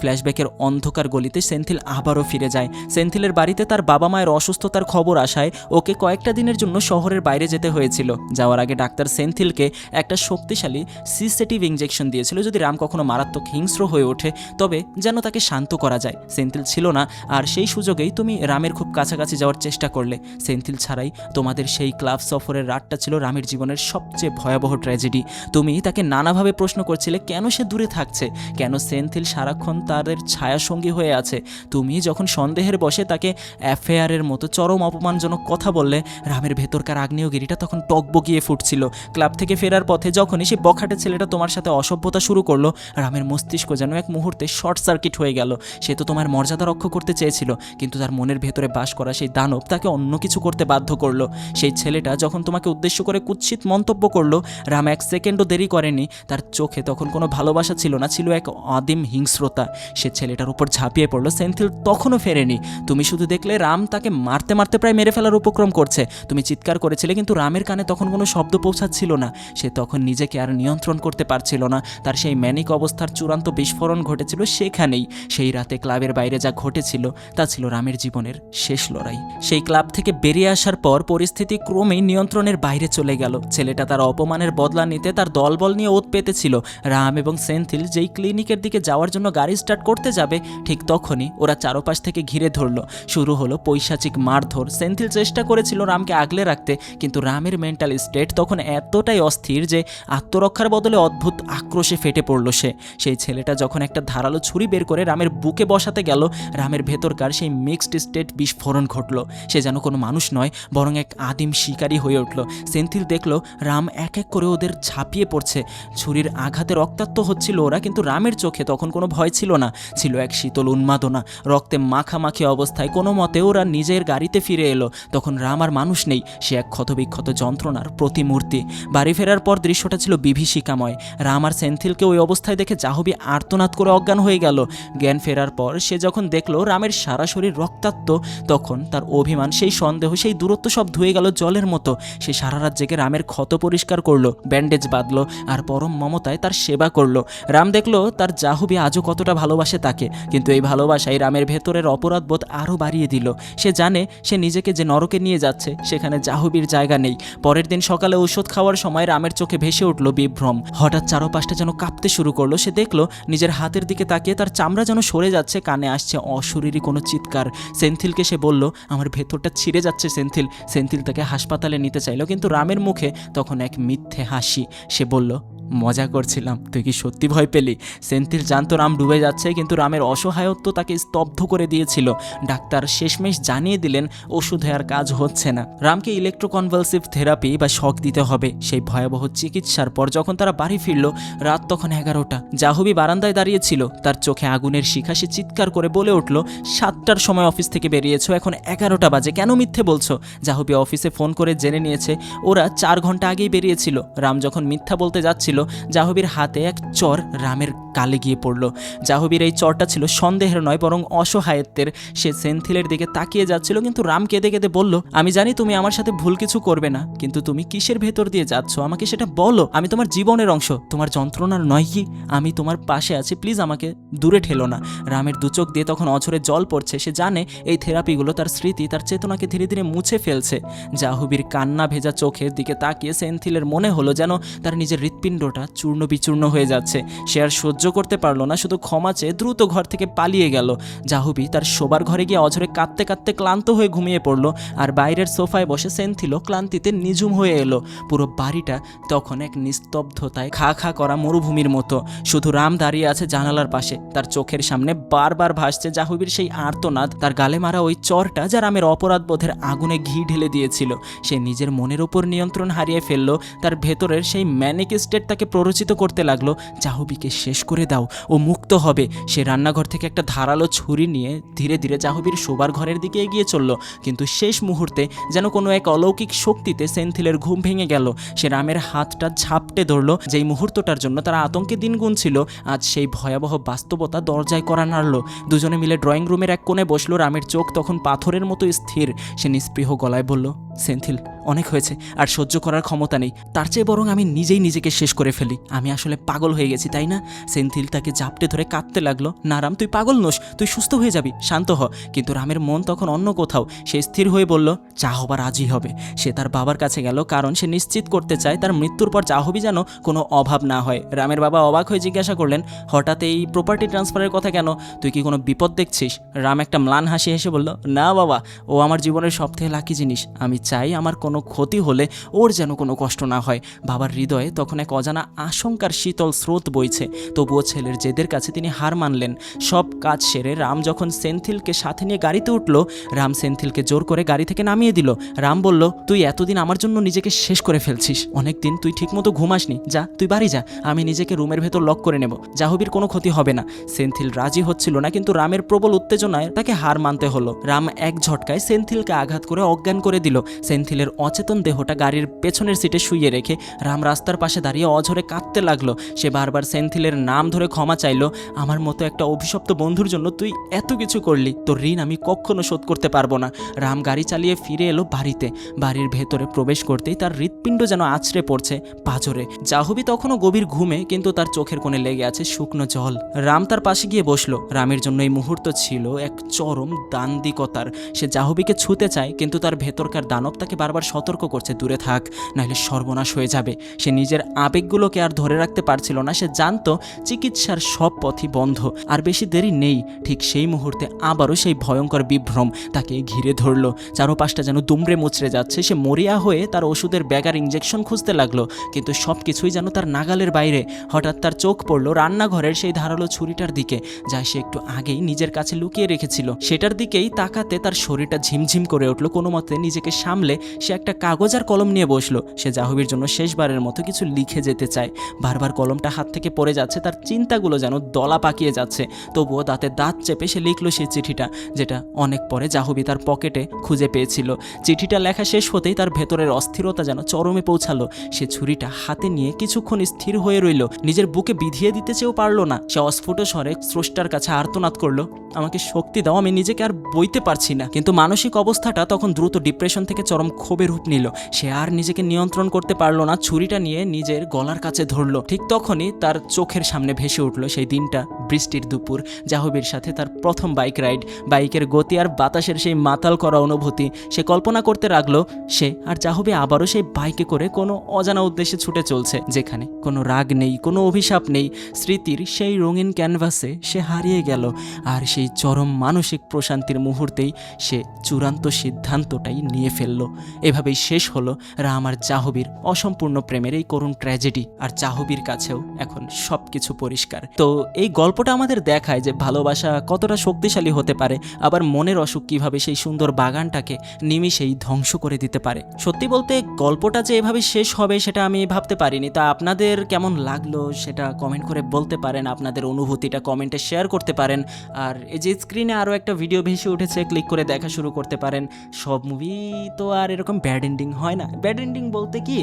ফ্ল্যাশব্যাকের অন্ধকার গলিতে সেন্থিল আবারও ফিরে যায়। সেন্থিলের বাড়িতে তার বাবা মায়ের অসুস্থতার খবর আসায় ওকে কয়েকটা দিনের জন্য শহরের বাইরে যেতে হয়েছিল। যাওয়ার আগে ডাক্তার সেন্থিলকে একটা শক্তিশালী সিসেটিভ ইঞ্জেকশন দিয়েছিল, যদি রাম কখনো মারাত্মক হিংস্র হয়ে ওঠে তবে যেন তাকে শান্ত করা যায়। সেন্থিল ছিল না, আর সেই সুযোগেই তুমি রামের খুব কাছাকাছি যাওয়ার চেষ্টা করলে। সেন্থিল ছাড়াই তোমাদের সেই ক্লাব সফরের রাতটা ছিল রামের জীবনের সবচেয়ে ভয়াবহ ট্র্যাজেডি। তুমি তাকে নানাভাবে প্রশ্ন করছিলে কেন সে দূরে থাকছে, কেন সেন্থিল সারাক্ষণ তাদের ছায়াসঙ্গী হয়ে আছে। তুমি যখন সন্দেহের বশে তাকে অ্যাফেয়ারের মতো চরম অপমানজনক কথা বললে, রামের ভেতরকার আগ্নেয়গিরিটা তখন টকবগিয়ে ফুটছিল। ক্লাব থেকে ফেরার পথে যখনই সে বখাটে ছেলেটা তোমার সাথে অসভ্যতা শুরু করলো, রামের মস্তিষ্ক যেন এক মুহূর্তে শর্ট সার্কিট হয়ে গেল। সে তো তোমার মর্যাদা রক্ষা করতে চেয়েছিল, কিন্তু তার মনের ভেতরে বাস করা সেই দানব তাকে অন্য কিছু করতে বাধ্য করলো। সেই ছেলেটা যখন তোমাকে উদ্দেশ্য করে কুৎসিত মন্তব্য করলো, রাম এক সেকেন্ডও দেরি করেনি। তার চোখে তখন কোনো ভালোবাসা ছিল না, ছিল এক আদিম হিংস্রতা। সে ছেলেটার উপর ঝাঁপিয়ে পড়লো। সেন্থিল তখনও ফেরেনি। তুমি শুধু দেখলে রাম তাকে মারতে মারতে প্রায় মেরে ফেলার উপক্রম করছে। তুমি চিৎকার করেছিলে, কিন্তু রামের কানে তখন কোনো শব্দ পৌঁছাচ্ছিল না। সে তখন নিজেকে আর নিয়ন্ত্রণ করতে পারছিল না। তার সেই ম্যানিক অবস্থার চূড়ান্ত বিস্ফোরণ ঘটেছিল সেখানেই। সেই রাতে ক্লাবের বাইরে যা ঘটেছিল তা ছিল রামের জীবনের শেষ লড়াই। সেই ক্লাব থেকে বেরিয়ে আসার পর পরিস্থিতি ক্রমেই নিয়ন্ত্রণের বাইরে চলে গেল। ছেলেটা তার অপমানের বদলা নিতে তার দলবল নিয়ে ওত পেতেছিল। রাম এবং সেন্থিল যেই ক্লিনিকের দিকে যাওয়ার জন্য গাড়ি স্টার্ট করতে যাবে ঠিক তখনই ওরা চারপাশ থেকে ঘিরে ধরলো। শুরু হলো পৈশাচিক মারধর। সেন্থিল চেষ্টা করেছিল রামকে আগলে রাখতে, কিন্তু রামের মেন্টাল স্টেট তখন এতটাই অস্থির যে আত্মরক্ষার বদলে অদ্ভুত আক্রোশে ফেটে পড়ল সে। সেই ছেলেটা যখন একটা ধারালো ছুরি বের করে রামের বুকে বসাতে গেল, রামের ভেতরকার সেই মিক্সড স্টেট বিস্ফোরণ ঘটল। সে যেন কোনো মানুষ নয়, বরং এক আদিম শিকারী হয়ে উঠল। সেন্থিল দেখল রাম এক এক করে ওদের ঝাঁপিয়ে পড়ছে। ছুরির আঘাতে রক্তাক্ত হচ্ছিল ওরা, কিন্তু রামের চোখে তখন কোনো ভয় ছিল না, ছিল এক শীতল উন্মাদনা। রক্তে মাখামাখি অবস্থায় কোনো মতে ওরা নিজের গাড়িতে ফিরে এলো। তখন রাম আর মানুষ নেই, সে এক ক্ষতবিক্ষত যন্ত্রণার প্রতিমূর্তি। বাড়ি ফেরার পর দৃশ্যটা ছিল বিভীষিকাময়। রাম আর সেন্থিলকে ওই অবস্থায় দেখে জাহ্নবী আর্তনাদ করে অজ্ঞান হয়ে গেল। জ্ঞান ফেরার পর সে যখন দেখলো রামের সারা শরীর রক্তাক্ত, তখন তার অভিমান, সেই সন্দেহ, সেই দূরত্ব সব ধুয়ে গেল জলের মতো। সে সারা রাত জেগে রামের ক্ষত পরিষ্কার করলো, ব্যান্ডেজ বাঁধলো আর পরম মমতায় তার সেবা করলো। রাম দেখলো তার জাহ্নবী আজও কতটা ভালোবাসে তাকে, কিন্তু এই ভালোবাসাই রামের ভেতরের অপরাধবোধ আরও বাড়িয়ে দিল। সে জানে সে নিজেকে যে নরকে নিয়ে যাচ্ছে সেখানে জাহ্নবীর জায়গা নেই। পরের দিন সকালে ঔষধ খাওয়ার সময় রামের চোখে ভেসে উঠল বিভ্রম। হঠাৎ চারপাশটা যেন কাঁপতে শুরু করলো। সে দেখলো নিজের হাতের দিকে তাকিয়ে তার চামড়া যেন সরে যাচ্ছে, কানে আসছে অশরীরী কোনো চিৎকার। সেন্থিলকে সে বলল, আমার ভেতরটা ছিঁড়ে যাচ্ছে সেন্থিল। সেন্থিল তাকে হাসপাতালে নিতে চাইল, কিন্তু রামের মুখে তখন এক মিথ্যে হাসি। সে বলল, মজা করছিলাম, তুই কি সত্যি ভয় পেলি? সেন্থিল জানতো রাম ডুবে যাচ্ছে, কিন্তু রামের অসহায়ত্ব তাকে স্তব্ধ করে দিয়েছিল। ডাক্তার শেষমেশ জানিয়ে দিলেন ওষুধে আর কাজ হচ্ছে না, রামকে ইলেকট্রোকনভালসিভ থেরাপি বা শক দিতে হবে। সেই ভয়াবহ চিকিৎসার পর যখন তারা বাড়ি ফিরল, রাত তখন 11টা। জাহ্নবী বারান্দায় দাঁড়িয়েছিল, তার চোখে আগুনের শিখা। সে চিৎকার করে বলে উঠল, 7টার সময় অফিস থেকে বেরিয়েছো, এখন 11টা বাজে, কেন মিথ্যে বলছো? জাহ্নবী অফিসে ফোন করে জেনে নিয়েছে ওরা 4 ঘন্টা আগেই বেরিয়েছিল। রাম যখন মিথ্যা বলতে যাচ্ছিল, জাহ্নবীর হাতে এক চর রামের গালে গিয়ে পড়ল। জাহ্নবীর এই চরটা ছিল সন্দেহের নয়, বরং অসহায়ত্বের। সে সেন্থিলের দিকে তাকিয়ে যাচ্ছিল, কিন্তু রাম কেঁদে কেঁদে বলল, আমি জানি তুমি আমার সাথে ভুল কিছু করবে না, কিন্তু তুমি কিসের ভেতর দিয়ে যাচ্ছ আমাকে সেটা বলো। আমি তোমার জীবনের অংশ, তোমার যন্ত্রণার নয় কি? আমি তোমার পাশে আছি, প্লিজ আমাকে দূরে ঠেলো না। রামের দুচোখ দিয়ে তখন অঝরে জল পড়ছে। সে জানে এই থেরাপিগুলো তার স্মৃতি, তার চেতনাকে ধীরে ধীরে মুছে ফেলছে। জাহ্নবীর কান্না ভেজা চোখের দিকে তাকিয়ে সেন্থিলের মনে হলো যেন তার নিজের হৃৎপিণ্ডটা চূর্ণ বিচূর্ণ হয়ে যাচ্ছে। সে আর সহ্য করতে পারলো না, শুধু ক্ষমা চেয়ে দ্রুত ঘর থেকে পালিয়ে গেল। জাহ্নবী তার শোবার ঘরে গিয়ে অঝরে কাঁদতে কাঁদতে ক্লান্ত হয়ে ঘুমিয়ে পড়ল, আর বাইরের সোফায় বসে সেন্থিলও ক্লান্তিতে নিঝুম হয়ে এলো। পুরো বাড়িটা তখন এক নিস্তব্ধতায় খা খা করা মরুভূমির মতো। শুধু রাম দাঁড়িয়ে আছে জানালার পাশে, তার চোখের সামনে বারবার ভাসছে জাহ্নবীর সেই আর্তনাদ, তার গালে মারা ওই চরটা যা রামের অপরাধবোধের আগুনে ঘি ঢেলে দিয়েছিল। সে নিজের মনের উপর নিয়ন্ত্রণ হারিয়ে ফেলল, তার ভেতরের সেই ম্যানিক স্টেট তাকে প্ররোচিত করতে লাগলো, জাহ্নবীকে শেষ করে দাও, ও মুক্ত হবে। সে রান্নাঘর থেকে একটা ধারালো ছুরি নিয়ে ধীরে ধীরে জাহ্নবীর শোবার ঘরের দিকে এগিয়ে চলল, কিন্তু শেষ মুহূর্তে যেন কোনো এক অলৌকিক শক্তিতে সেন্থিলের ঘুম ভেঙে গেল। সে রামের হাতটা ঝাপটে ধরল। যেই মুহূর্তটার জন্য তারা আতঙ্কে দিন গুনছিল, আজ সেই ভয়াবহ বাস্তবতা দরজায় কড়া নাড়ল। দুজনে মিলে ড্রয়িং রুমের এক কোণে বসলো। রামের চোখ তখন পাথরের মতো স্থির। সে নিস্পৃহ গলায় বলল, সেন্থিল, অনেক হয়েছে, আর সহ্য করার ক্ষমতা নেই। তার চেয়ে বরং আমি নিজেই নিজেকে শেষ করে ফেলি। আমি আসলে পাগল হয়ে গেছি, তাই না? সেন্থিল তাকে জাপটে ধরে কাঁদতে লাগলো। না রাম, তুই পাগল নোস, তুই সুস্থ হয়ে যাবি, শান্ত হ। কিন্তু রামের মন তখন অন্য কোথাও। সে স্থির হয়ে বলল, যা হবার আজই হবে। সে তার বাবার কাছে গেল, কারণ সে নিশ্চিত করতে চায় তার মৃত্যুর পর জাহ্নবী যেন কোনো অভাব না হয়। রামের বাবা অবাক হয়ে জিজ্ঞাসা করলেন, হঠাৎ এই প্রপার্টি ট্রান্সফারের কথা কেন? তুই কি কোনো বিপদ দেখছিস? রাম একটা ম্লান হাসি হেসে বলল, না বাবা, ও আমার জীবনের সবথেকে লাকি জিনিস। আমি চাই আমার কোনো ক্ষতি হলে ওর যেন কোনো কষ্ট না হয়। বাবার হৃদয়ে তখন এক অজানা আশঙ্কার শীতল স্রোত বইছে। তবুও ছেলের জেদের কাছে তিনি হার মানলেন। সব কাজ সেরে রাম যখন সেন্থিলকে সাথে নিয়ে গাড়িতে উঠল, রাম সেন্থিলকে জোর করে গাড়ি থেকে নামিয়ে দিল। রাম বলল, তুই এতদিন আমার জন্য নিজেকে শেষ করে ফেলছিস। অনেকদিন তুই ঠিকমতো ঘুমাসনি, যা তুই বাড়ি যা, আমি নিজেকে রুমের ভেতর লক করে নেব, জাহ্নবীর কোনো ক্ষতি হবে না। সেন্থিল রাজি হচ্ছিল না, কিন্তু রামের প্রবল উত্তেজনায় তাকে হার মানতে হলো। রাম এক ঝটকায় সেন্থিলকে আঘাত করে অজ্ঞান করে দিল। সেন্থিলের অচেতন দেহটা গাড়ির পেছনের সিটে শুইয়ে রেখে রাম রাস্তার পাশে দাঁড়িয়ে অঝরে কাঁদতে লাগলো। সে বারবার সেন্থিলের নাম ধরে ক্ষমা চাইল। আমার মতো একটা অভিশপ্ত বন্ধুর জন্য তুই এত কিছু করলি, তোর ঋণ আমি কখনো শোধ করতে পারবো না। রাম গাড়ি চালিয়ে ফিরে এলো বাড়িতে। বাড়ির ভেতরে প্রবেশ করতেই তার হৃৎপিণ্ড যেন আছড়ে পড়ছে পাঁজরে। জাহ্নবী তখনও গভীর ঘুমে, কিন্তু তার চোখের কোণে লেগে আছে শুকনো জল। রাম তার পাশে গিয়ে বসলো। রামের জন্য এই মুহূর্ত ছিল এক চরম দান্দিকতার। সে জাহ্নবীকে ছুঁতে চায়, কিন্তু তার ভেতরকার দানব তাকে বারবার সতর্ক করছে, দূরে থাক, নাহলে সর্বনাশ হয়ে যাবে। সে নিজের আবেগগুলো দিনগুলোকে আর ধরে রাখতে পারছিল না। সে জানতো চিকিৎসার সব পথই বন্ধ, আর বেশি দেরি নেই। ঠিক সেই মুহূর্তে আবারও সেই ভয়ঙ্কর বিভ্রম তাকে ঘিরে ধরলো। চারপাশটা যেন দুমড়ে মুচড়ে যাচ্ছে। সে মরিয়া হয়ে তার ওষুধের ব্যাগ আর ইঞ্জেকশন খুঁজতে লাগলো, কিন্তু সব কিছুই যেন তার নাগালের বাইরে। হঠাৎ তার চোখ পড়লো রান্নাঘরের সেই ধারালো ছুরিটার দিকে, যা সে একটু আগেই নিজের কাছে লুকিয়ে রেখেছিল। সেটার দিকেই তাকাতে তার শরীরটা ঝিমঝিম করে উঠলো। কোনো মতে নিজেকে সামলে সে একটা কাগজ আর কলম নিয়ে বসলো। সে জাহ্নবীর জন্য শেষবারের মতো কিছু লিখে যেতে চায়। বারবার কলমটা হাত থেকে পড়ে যাচ্ছে, তার চিন্তাগুলো যেন দলা পাকিয়ে যাচ্ছে। তবুও দাঁতে দাঁত চেপে সে লিখলো সেই চিঠিটা, যেটা অনেক পরে জাহ্নবী তার পকেটে খুঁজে পেয়েছিল। চিঠিটা লেখা শেষ হতেই তার ভেতরের অস্থিরতা যেন চরমে পৌঁছালো। সে ছুরিটা হাতে নিয়ে কিছুক্ষণ স্থির হয়ে রইল, নিজের বুকে বিধিয়ে দিতে চেয়েও পারল না। সে অস্ফুট স্বরে স্রষ্টার কাছে আর্তনাদ করলো, আমাকে শক্তি দাও, আমি নিজেকে আর বইতে পারছি না। কিন্তু মানসিক অবস্থাটা তখন দ্রুত ডিপ্রেশন থেকে চরম ক্ষোভে রূপ নিল। সে আর নিজেকে নিয়ন্ত্রণ করতে পারলো না, ছুরিটা নিয়ে নিজের গলার কাছে ধরলো। ঠিক তখনই তার চোখের সামনে ভেসে উঠলো সেই দিনটা, বৃষ্টির দুপুর, জাহ্নবীর সাথে তার প্রথম বাইক রাইড। বাইকের গতি আর বাতাসের সেই মাতাল করা অনুভূতি। সে কল্পনা করতে লাগলো সে আর জাহ্নবী আবারও সেই বাইকে করে কোনো অজানা উদ্দেশ্যে ছুটে চলছে, যেখানে কোনো রাগ নেই, কোনো অভিশাপ নেই। স্মৃতির সেই রঙিন ক্যানভাসে সে হারিয়ে গেল। আর সেই চরম মানসিক প্রশান্তির মুহূর্তেই সে চূড়ান্ত সিদ্ধান্তটাই নিয়ে ফেলল। এভাবেই শেষ হলো রাম আর জাহ্নবীর অসম্পূর্ণ প্রেমের এই করুণ ট্র্যাজেডি। আর জাহ্নবীর কাছেও এখন সব কিছু পরিষ্কার। তো এই গল্পটা আমাদের দেখায় যে ভালোবাসা কতটা শক্তিশালী হতে পারে, আবার মনের অসুখ কিভাবে সেই সুন্দর বাগানটাকে নিমিষেই ধ্বংস করে দিতে পারে। সত্যি বলতে গল্পটা যে এভাবে শেষ হবে সেটা আমি ভাবতে পারিনি। তা আপনাদের কেমন লাগলো সেটা কমেন্ট করে বলতে পারেন, আপনাদের অনুভূতিটা কমেন্টে শেয়ার করতে পারেন। আর এই যে স্ক্রিনে আরও একটা ভিডিও ভেসে উঠেছে, ক্লিক করে দেখা শুরু করতে পারেন। সব মুভি তো আর এরকম ব্যাড এন্ডিং হয় না। ব্যাড এন্ডিং বলতে কি,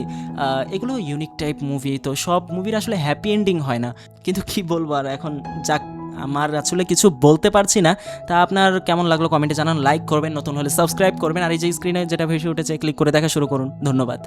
এগুলো ইউনিক টাইপ মুভি, তো সব মুভির আসলে হ্যাপি এন্ডিং হয় না। কিন্তু কি বলবো আর, এখন যাক, আমার আসলে কিছু বলতে পারছি না। তা আপনার কেমন লাগলো কমেন্টে জানান, লাইক করবেন, নতুন হলে সাবস্ক্রাইব করবেন। আর এই যে স্ক্রিনে যেটা ভেসে উঠেছে ক্লিক করে দেখা শুরু করুন। ধন্যবাদ।